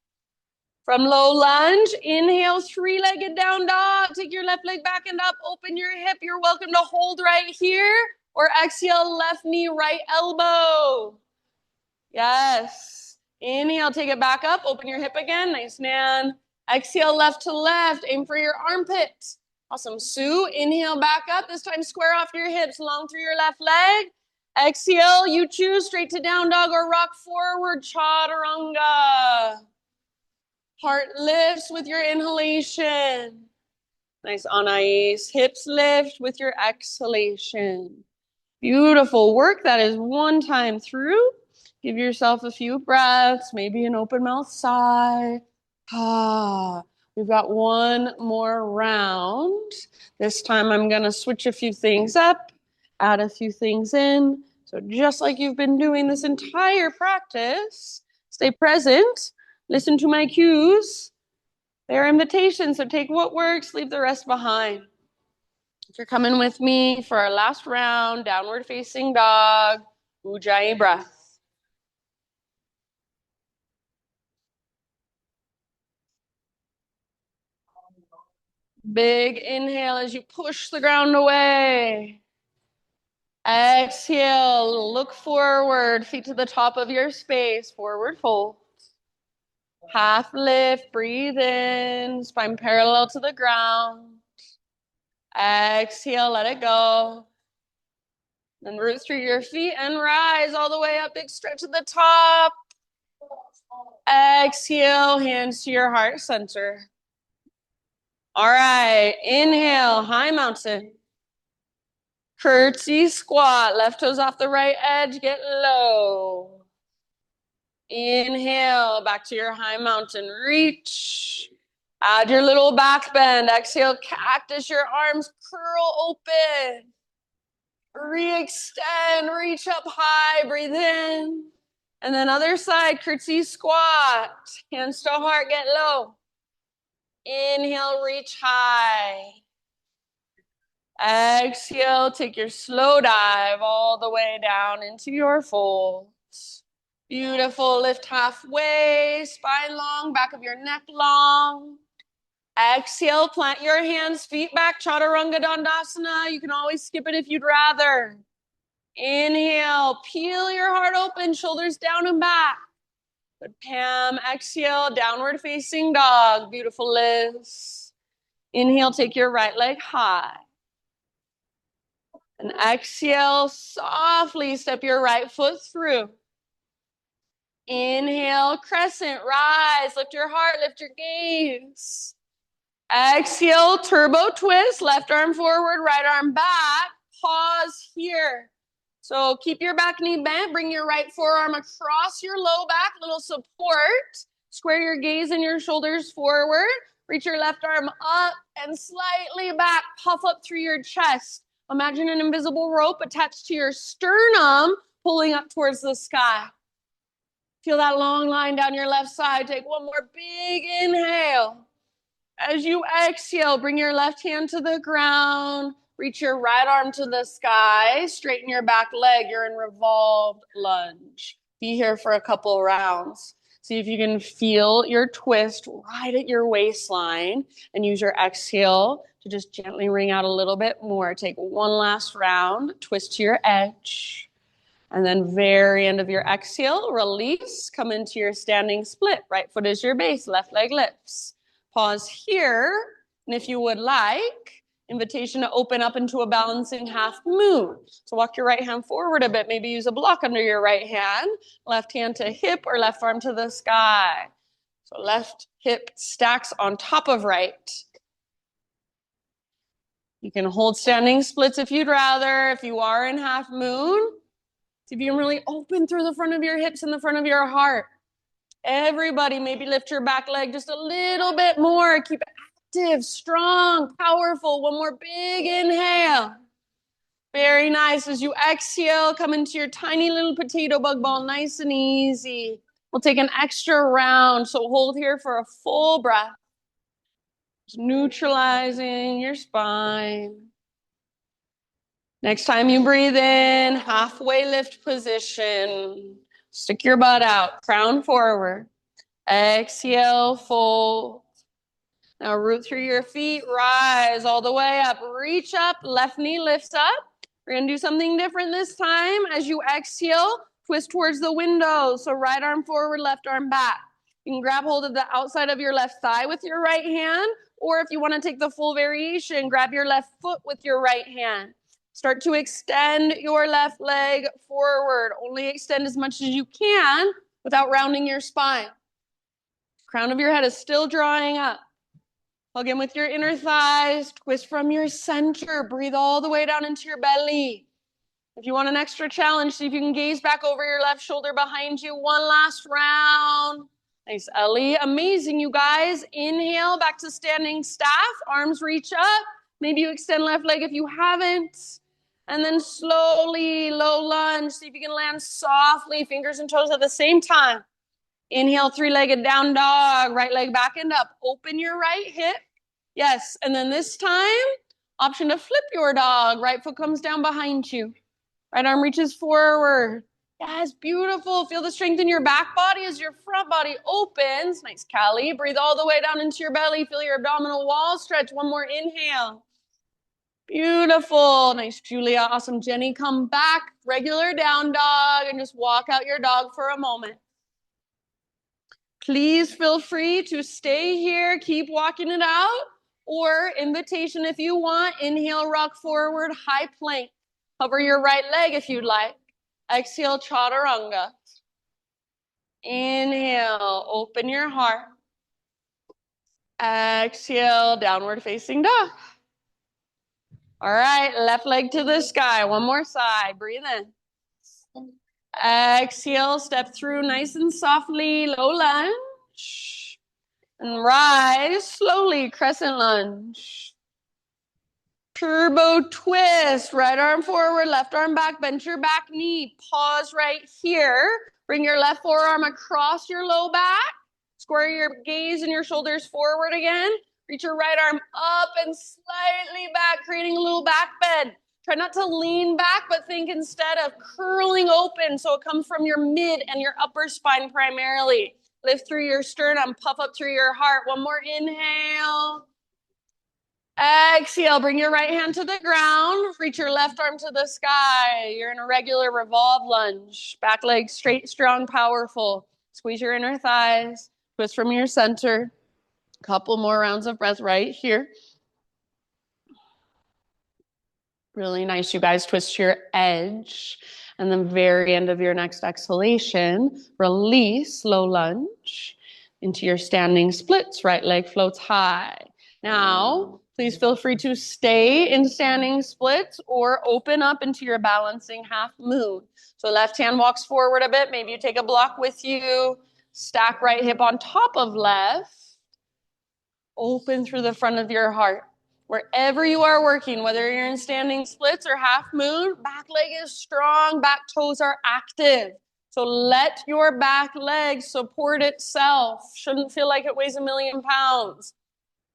From low lunge, inhale, three-legged down dog. Take your left leg back and up, open your hip. You're welcome to hold right here. Or exhale, left knee, right elbow. Yes. Inhale, take it back up, open your hip again. Nice, man. Exhale, left to left. Aim for your armpit. Awesome, Sue. Inhale, back up. This time, square off your hips, long through your left leg. Exhale, you choose straight to down dog or rock forward, chaturanga. Heart lifts with your inhalation. Nice, Anais. Hips lift with your exhalation. Beautiful work. That is one time through. Give yourself a few breaths, maybe an open mouth sigh. We've got one more round. This time I'm going to switch a few things up, add a few things in. So just like you've been doing this entire practice, stay present, listen to my cues. They're invitations, so take what works, leave the rest behind. If you're coming with me for our last round, downward facing dog, Ujjayi breath. Big inhale as you push the ground away. Exhale, look forward, feet to the top of your space, forward fold. Half lift, breathe in, spine parallel to the ground. Exhale, let it go. Then root through your feet and rise all the way up, big stretch at the top. Exhale, hands to your heart center. All right, inhale, high mountain. Curtsy squat, left toes off the right edge, get low. Inhale, back to your high mountain, reach. Add your little back bend. Exhale, cactus, your arms curl open. Re-extend, reach up high, breathe in. And then other side, curtsy squat. Hands to heart, get low. Inhale, reach high. Exhale, take your slow dive all the way down into your folds. Beautiful, lift halfway, spine long, back of your neck long. Exhale, plant your hands, feet back, Chaturanga Dandasana. You can always skip it if you'd rather. Inhale, peel your heart open, shoulders down and back. Good, Pam. Exhale, downward facing dog. Beautiful, Liz. Inhale, take your right leg high. And exhale, softly step your right foot through. Inhale, crescent, rise, lift your heart, lift your gaze. Exhale, turbo twist, left arm forward, right arm back. Pause here. So keep your back knee bent, bring your right forearm across your low back, little support. Square your gaze and your shoulders forward. Reach your left arm up and slightly back, puff up through your chest. Imagine an invisible rope attached to your sternum, pulling up towards the sky. Feel that long line down your left side. Take one more big inhale. As you exhale, bring your left hand to the ground. Reach your right arm to the sky. Straighten your back leg. You're in revolved lunge. Be here for a couple rounds. See if you can feel your twist right at your waistline and use your exhale to just gently wring out a little bit more. Take one last round. Twist to your edge. And then very end of your exhale, release, come into your standing split. Right foot is your base, left leg lifts. Pause here, and if you would like, invitation to open up into a balancing half moon. So walk your right hand forward a bit, maybe use a block under your right hand, left hand to hip or left arm to the sky. So left hip stacks on top of right. You can hold standing splits if you'd rather. If you are in half moon, see if you can really open through the front of your hips and the front of your heart. Everybody, maybe lift your back leg just a little bit more. Keep it active, strong, powerful. One more big inhale. Very nice. As you exhale, come into your tiny little potato bug ball, nice and easy. We'll take an extra round, so hold here for a full breath. Just neutralizing your spine. Next time you breathe in, halfway lift position. Stick your butt out, crown forward. Exhale, fold. Now root through your feet, rise all the way up. Reach up, left knee lifts up. We're gonna do something different this time. As you exhale, twist towards the window. So right arm forward, left arm back. You can grab hold of the outside of your left thigh with your right hand, or if you wanna take the full variation, grab your left foot with your right hand. Start to extend your left leg forward. Only extend as much as you can without rounding your spine. Crown of your head is still drawing up. Plug in with your inner thighs, twist from your center, breathe all the way down into your belly. If you want an extra challenge, see if you can gaze back over your left shoulder behind you. One last round. Nice, Ellie. Amazing, you guys. Inhale, back to standing staff. Arms reach up. Maybe you extend left leg if you haven't. And then slowly, low lunge. See if you can land softly, fingers and toes at the same time. Inhale, three-legged down dog. Right leg back and up. Open your right hip. Yes, and then this time, option to flip your dog. Right foot comes down behind you. Right arm reaches forward. Yes, beautiful. Feel the strength in your back body as your front body opens. Nice, Callie. Breathe all the way down into your belly. Feel your abdominal wall stretch. One more inhale. Beautiful. Nice, Julia. Awesome. Jenny, come back. Regular down dog and just walk out your dog for a moment. Please feel free to stay here. Keep walking it out. Or invitation if you want. Inhale, rock forward, high plank. Cover your right leg if you'd like. Exhale, chaturanga. Inhale, open your heart. Exhale, downward facing dog. All right, left leg to the sky. One more side. Breathe in. Exhale, step through nice and softly, low lunge. And rise slowly, crescent lunge. Turbo twist, right arm forward, left arm back, bend your back knee. Pause right here. Bring your left forearm across your low back. Square your gaze and your shoulders forward again. Reach your right arm up and slightly back, creating a little back bend. Try not to lean back, but think instead of curling open so it comes from your mid and your upper spine primarily. Lift through your sternum, puff up through your heart. One more inhale. Exhale, bring your right hand to the ground. Reach your left arm to the sky. You're in a regular revolve lunge. Back leg straight, strong, powerful. Squeeze your inner thighs. Twist from your center. Couple more rounds of breath right here. Really nice, you guys. Twist to your edge. And then very end of your next exhalation, release, low lunge into your standing splits. Right leg floats high. Now, please feel free to stay in standing splits or open up into your balancing half moon. So left hand walks forward a bit. Maybe you take a block with you. Stack right hip on top of left. Open through the front of your heart. Wherever you are working, whether you're in standing splits or half moon, back leg is strong, back toes are active. So let your back leg support itself. Shouldn't feel like it weighs 1,000,000 pounds.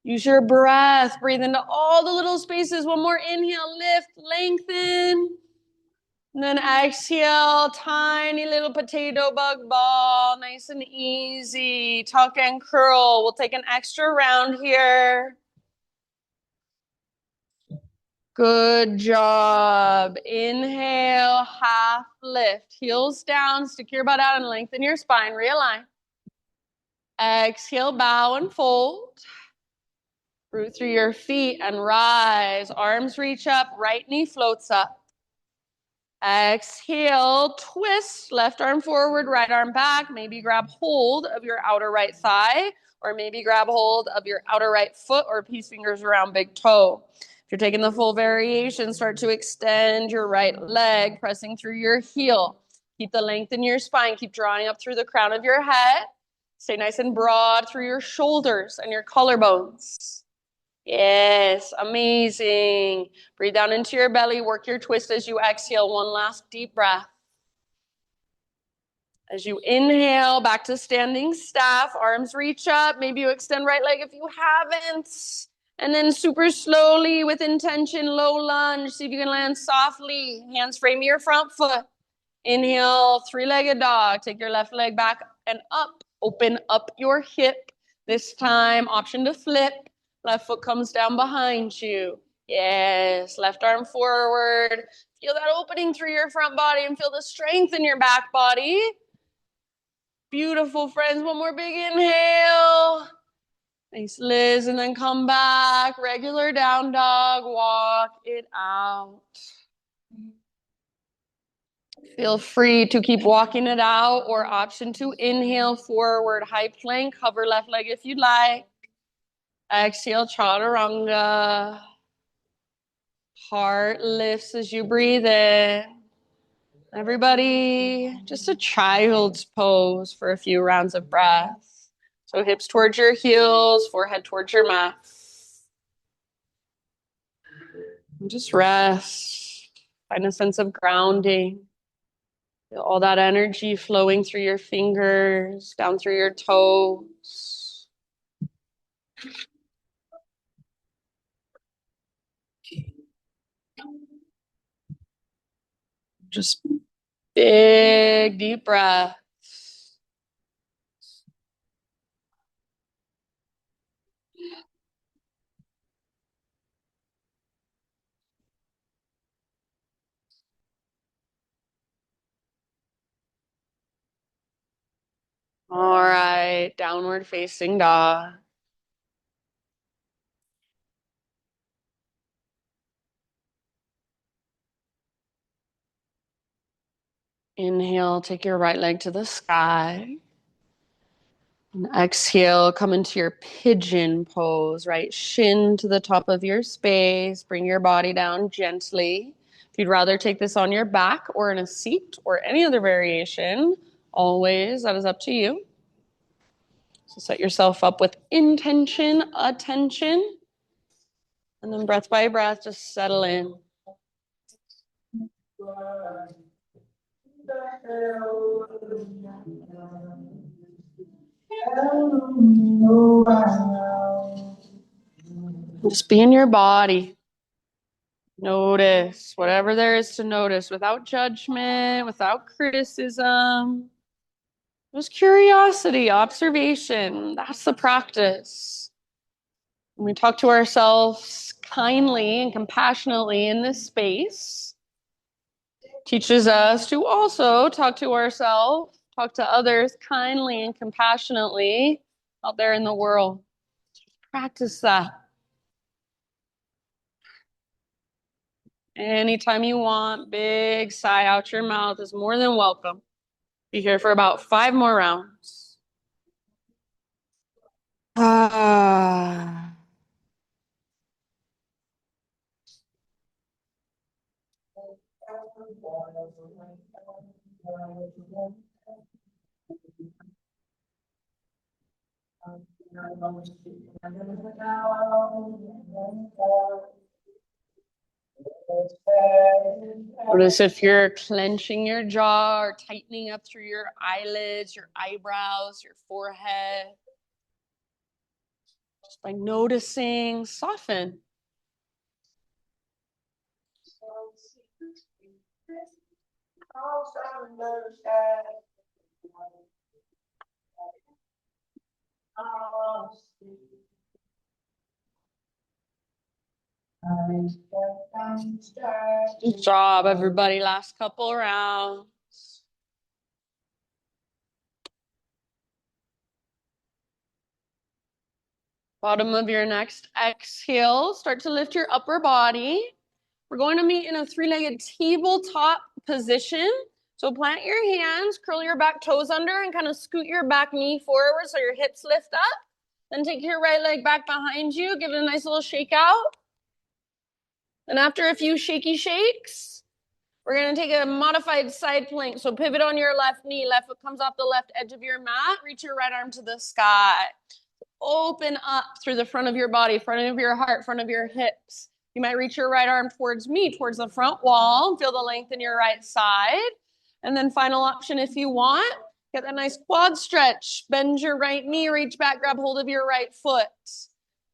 Use your breath. Breathe into all the little spaces. One more inhale, lift, lengthen. And then exhale, tiny little potato bug ball, nice and easy. Tuck and curl. We'll take an extra round here. Good job. Inhale, half lift. Heels down, stick your butt out and lengthen your spine. Realign. Exhale, bow and fold. Root through your feet and rise. Arms reach up, right knee floats up. Exhale, twist, left arm forward, right arm back. Maybe grab hold of your outer right thigh, or maybe grab hold of your outer right foot or peace fingers around big toe. If you're taking the full variation, start to extend your right leg, pressing through your heel. Keep the length in your spine. Keep drawing up through the crown of your head. Stay nice and broad through your shoulders and your collarbones. Yes, amazing. Breathe down into your belly. Work your twist as you exhale. One last deep breath. As you inhale, back to standing staff. Arms reach up. Maybe you extend right leg if you haven't. And then super slowly, with intention, low lunge. See if you can land softly. Hands frame your front foot. Inhale, three-legged dog. Take your left leg back and up. Open up your hip. This time, option to flip. Left foot comes down behind you. Yes, left arm forward. Feel that opening through your front body and feel the strength in your back body. Beautiful, friends. One more big inhale. Thanks, Liz. And then come back. Regular down dog. Walk it out. Feel free to keep walking it out, or option to inhale forward, high plank, hover left leg if you'd like. Exhale, chaturanga. Heart lifts as you breathe in. Everybody, just a child's pose for a few rounds of breath. So hips towards your heels, forehead towards your mat. And just rest. Find a sense of grounding. Feel all that energy flowing through your fingers, down through your toes. Just big, deep breath. All right, downward facing dog. Inhale, take your right leg to the sky. And exhale, come into your pigeon pose, right shin to the top of your space. Bring your body down gently. If you'd rather take this on your back or in a seat or any other variation, always, that is up to you. So set yourself up with intention, attention, and then breath by breath, just settle in. Just be in your body. Notice whatever there is to notice without judgment, without criticism. Just curiosity, observation. That's the practice. When we talk to ourselves kindly and compassionately in this space, teaches us to also talk to ourselves, talk to others kindly and compassionately out there in the world. Practice that. Anytime you want, big sigh out your mouth is more than welcome. Be here for about 5 more rounds. Ah. Notice if you're clenching your jaw or tightening up through your eyelids, your eyebrows, your forehead. Just by noticing, soften. Good job, everybody. Last couple rounds. Bottom of your next exhale, start to lift your upper body. We're going to meet in a 3-legged tabletop position. So plant your hands, curl your back toes under, and kind of scoot your back knee forward so your hips lift up. Then take your right leg back behind you, give it a nice little shake out. And after a few shaky shakes, we're going to take a modified side plank. So pivot on your left knee, left foot comes off the left edge of your mat, reach your right arm to the sky. Open up through the front of your body, front of your heart, front of your hips. You might reach your right arm towards me, towards the front wall, and feel the length in your right side. And then final option, if you want, get that nice quad stretch. Bend your right knee, reach back, grab hold of your right foot.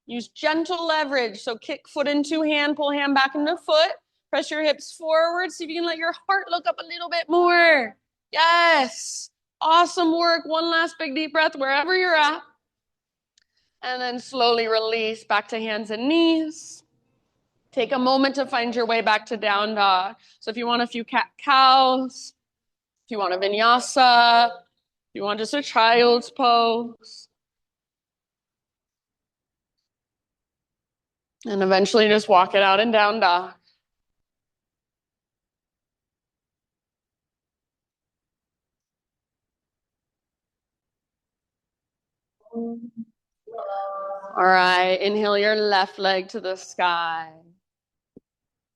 Use gentle leverage. So kick foot into hand, pull hand back into foot. Press your hips forward. See if you can let your heart look up a little bit more. Yes. Awesome work. One last big deep breath wherever you're at. And then slowly release back to hands and knees. Take a moment to find your way back to down dog. So if you want a few cat-cows, if you want a vinyasa, if you want just a child's pose. And eventually just walk it out in down dog. All right, inhale your left leg to the sky.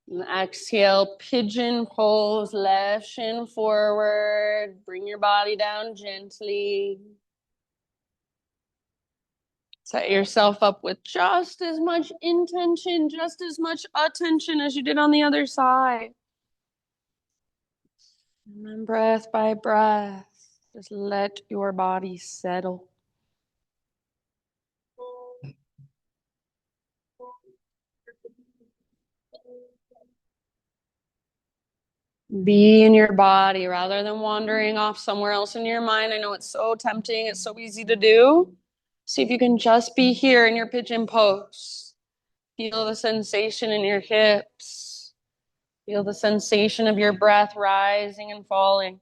And exhale, pigeon pose, left shin forward. Bring your body down gently. Set yourself up with just as much intention, just as much attention as you did on the other side. And then breath by breath, just let your body settle. Be in your body rather than wandering off somewhere else in your mind. I know it's so tempting. It's so easy to do. See if you can just be here in your pigeon pose. Feel the sensation in your hips. Feel the sensation of your breath rising and falling.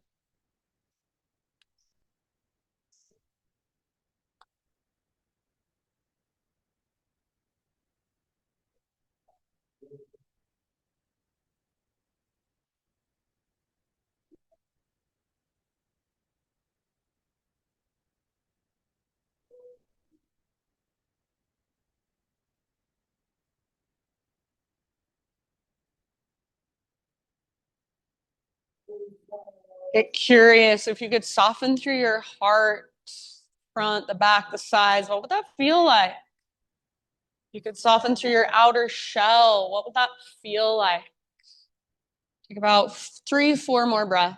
Get curious if you could soften through your heart, front, the back, the sides. What would that feel like? You could soften through your outer shell. What would that feel like? Take about 3, 4 more breaths.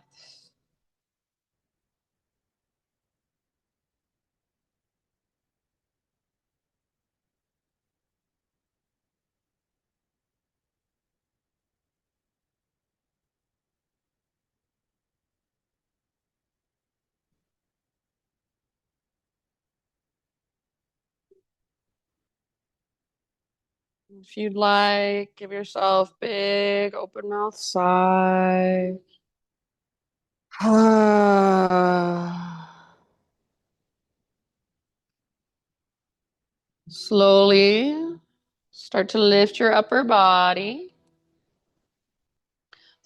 If you'd like, give yourself big open mouth sigh. Slowly start to lift your upper body.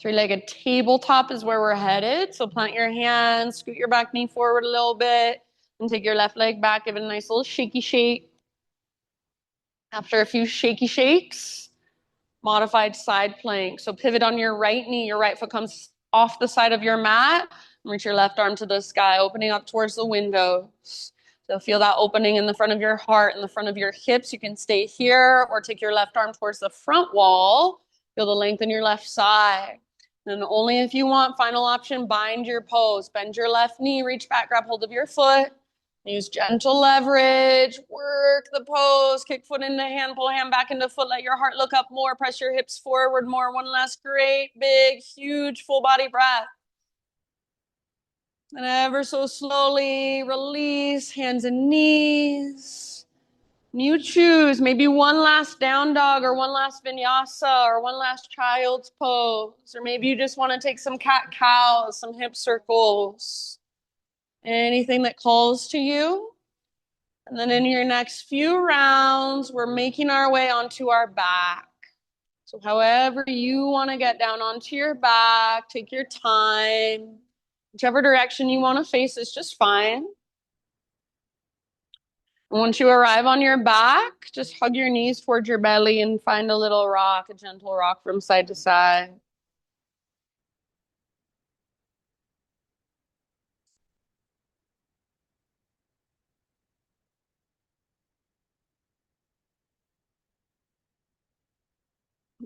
Three-legged tabletop is where we're headed. So plant your hands, scoot your back knee forward a little bit, and take your left leg back. Give it a nice little shaky shake. After a few shaky shakes, modified side plank. So pivot on your right knee. Your right foot comes off the side of your mat. Reach your left arm to the sky, opening up towards the windows. So feel that opening in the front of your heart, in the front of your hips. You can stay here or take your left arm towards the front wall. Feel the length in your left side. And only if you want, final option, bind your pose. Bend your left knee, reach back, grab hold of your foot. Use gentle leverage, work the pose, kick foot into hand, pull hand back into foot, let your heart look up more, press your hips forward more. One last great, big, huge, full body breath. And ever so slowly release hands and knees. And you choose maybe one last down dog or one last vinyasa or one last child's pose. Or maybe you just want to take some cat cows, some hip circles. Anything that calls to you. And then in your next few rounds, we're making our way onto our back. So however you want to get down onto your back, take your time. Whichever direction you want to face is just fine. And once you arrive on your back, just hug your knees towards your belly and find a little rock, a gentle rock from side to side.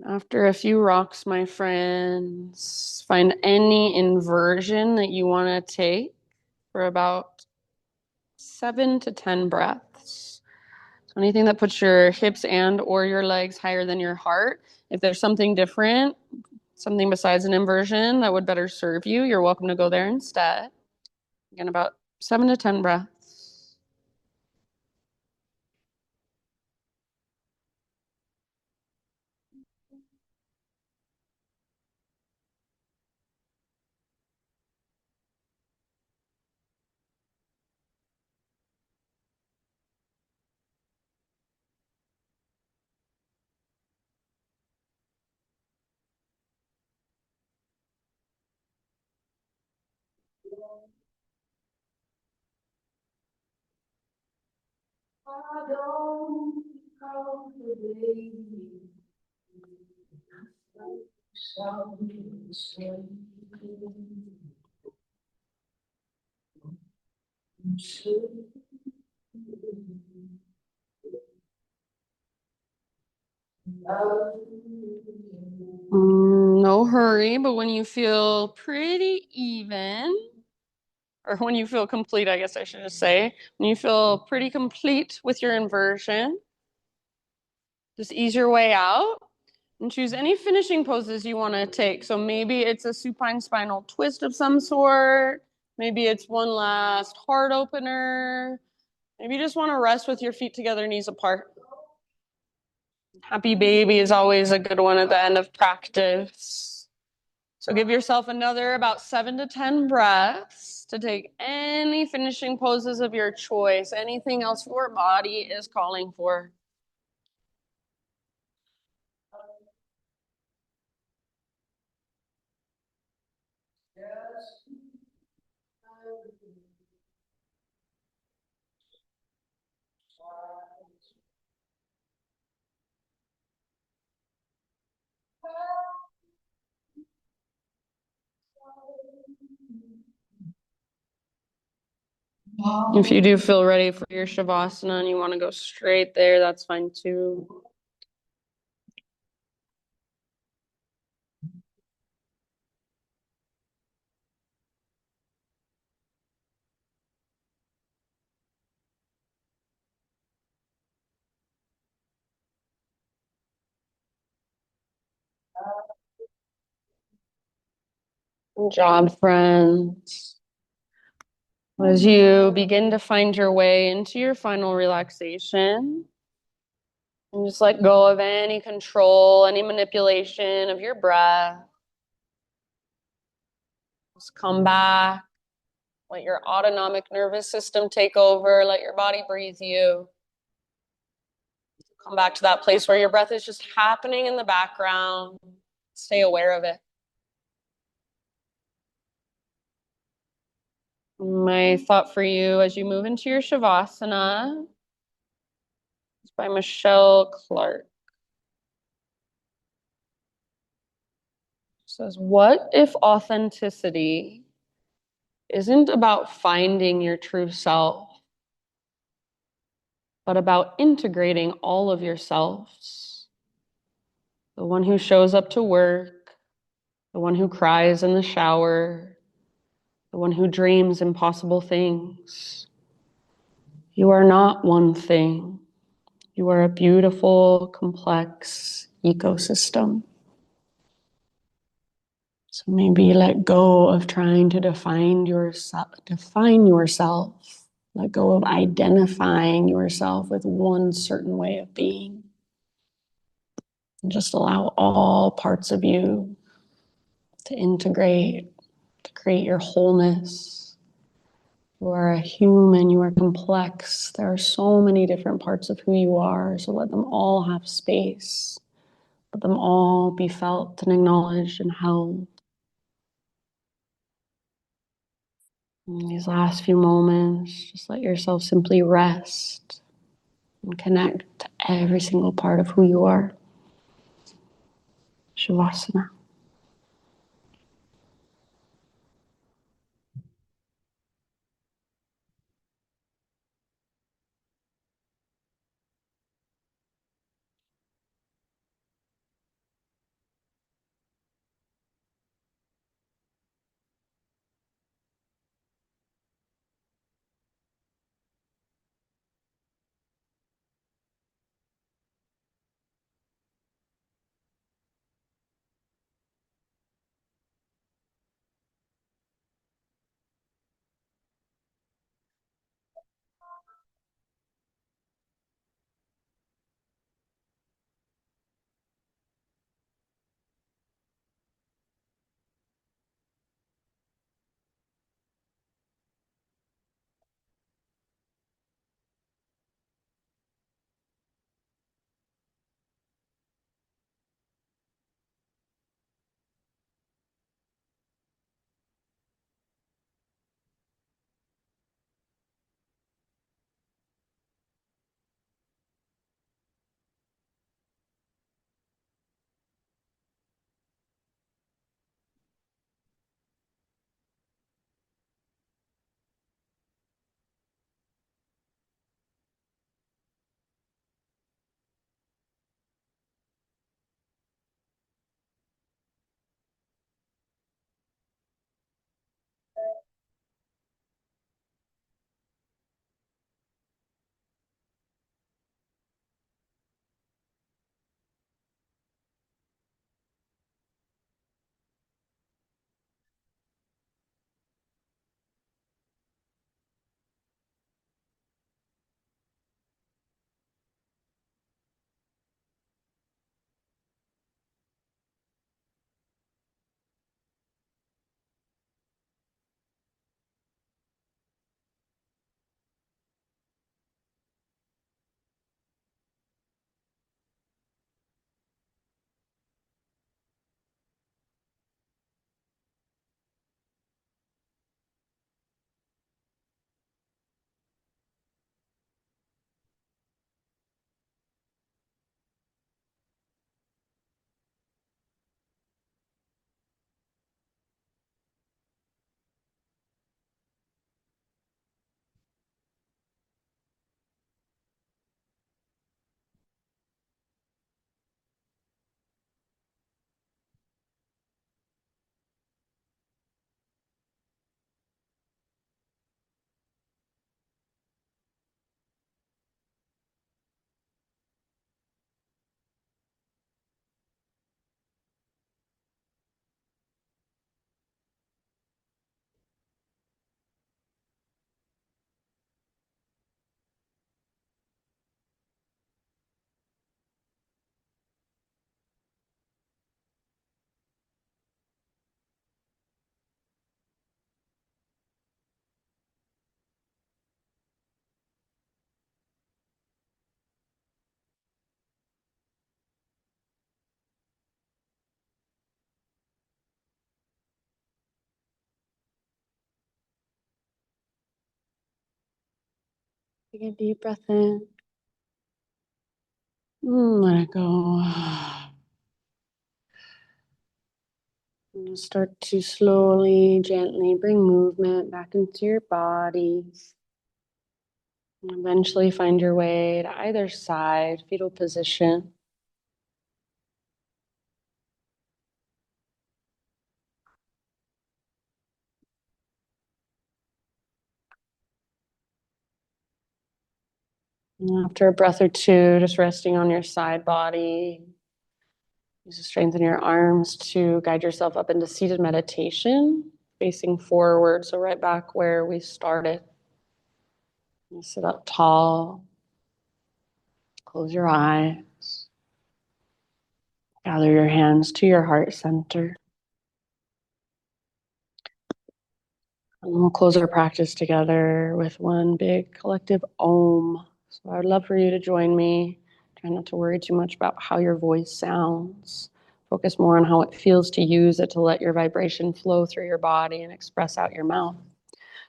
After a few rocks, my friends, find any inversion that you want to take for about 7 to 10 breaths. So anything that puts your hips and or your legs higher than your heart. If there's something different, something besides an inversion that would better serve you, you're welcome to go there instead. Again, about 7 to 10 breaths. No hurry, but when you feel pretty even, or when you feel complete, I guess I should just say, when you feel pretty complete with your inversion, just ease your way out and choose any finishing poses you want to take. So maybe it's a supine spinal twist of some sort. Maybe it's one last heart opener. Maybe you just want to rest with your feet together, knees apart. Happy baby is always a good one at the end of practice. So give yourself another about 7 to 10 breaths to take any finishing poses of your choice, anything else your body is calling for. If you do feel ready for your Shavasana and you want to go straight there, that's fine too. Good job, friends. As you begin to find your way into your final relaxation, And just let go of any control, any manipulation of your breath. Just come back. Let your autonomic nervous system take over. Let your body breathe you. Come back to that place where your breath is just happening in the background. Stay aware of it. My thought for you as you move into your Shavasana is by Michelle Clark. It says, what if authenticity isn't about finding your true self, but about integrating all of yourselves? The one who shows up to work, the one who cries in the shower, the one who dreams impossible things. You are not one thing. You are a beautiful, complex ecosystem. So maybe let go of trying to define yourself. Let go of identifying yourself with one certain way of being. And just allow all parts of you to integrate, to create your wholeness. You are a human, you are complex. There are so many different parts of who you are, so let them all have space. Let them all be felt and acknowledged and held. In these last few moments, just let yourself simply rest and connect to every single part of who you are. Shavasana. Take a deep breath in. Let it go. And start to slowly, gently bring movement back into your body. And eventually find your way to either side, fetal position. And after a breath or two, just resting on your side body. Use the strength in your arms to guide yourself up into seated meditation, facing forward. So right back where we started. You sit up tall, close your eyes, gather your hands to your heart center. And we'll close our practice together with one big collective Om. So I would love for you to join me. Try not to worry too much about how your voice sounds. Focus more on how it feels to use it to let your vibration flow through your body and express out your mouth.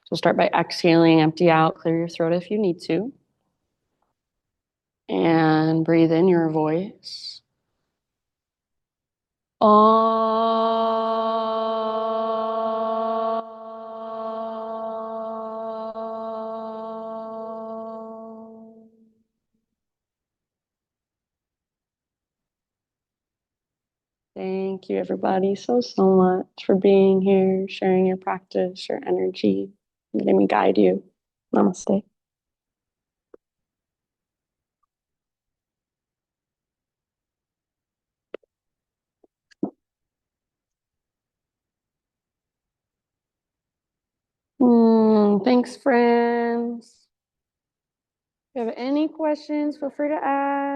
So start by exhaling, empty out, clear your throat if you need to. And breathe in your voice. Thank you, everybody, so much for being here, sharing your practice, your energy, letting me guide you. Namaste. Thanks, friends. If you have any questions, feel free to ask.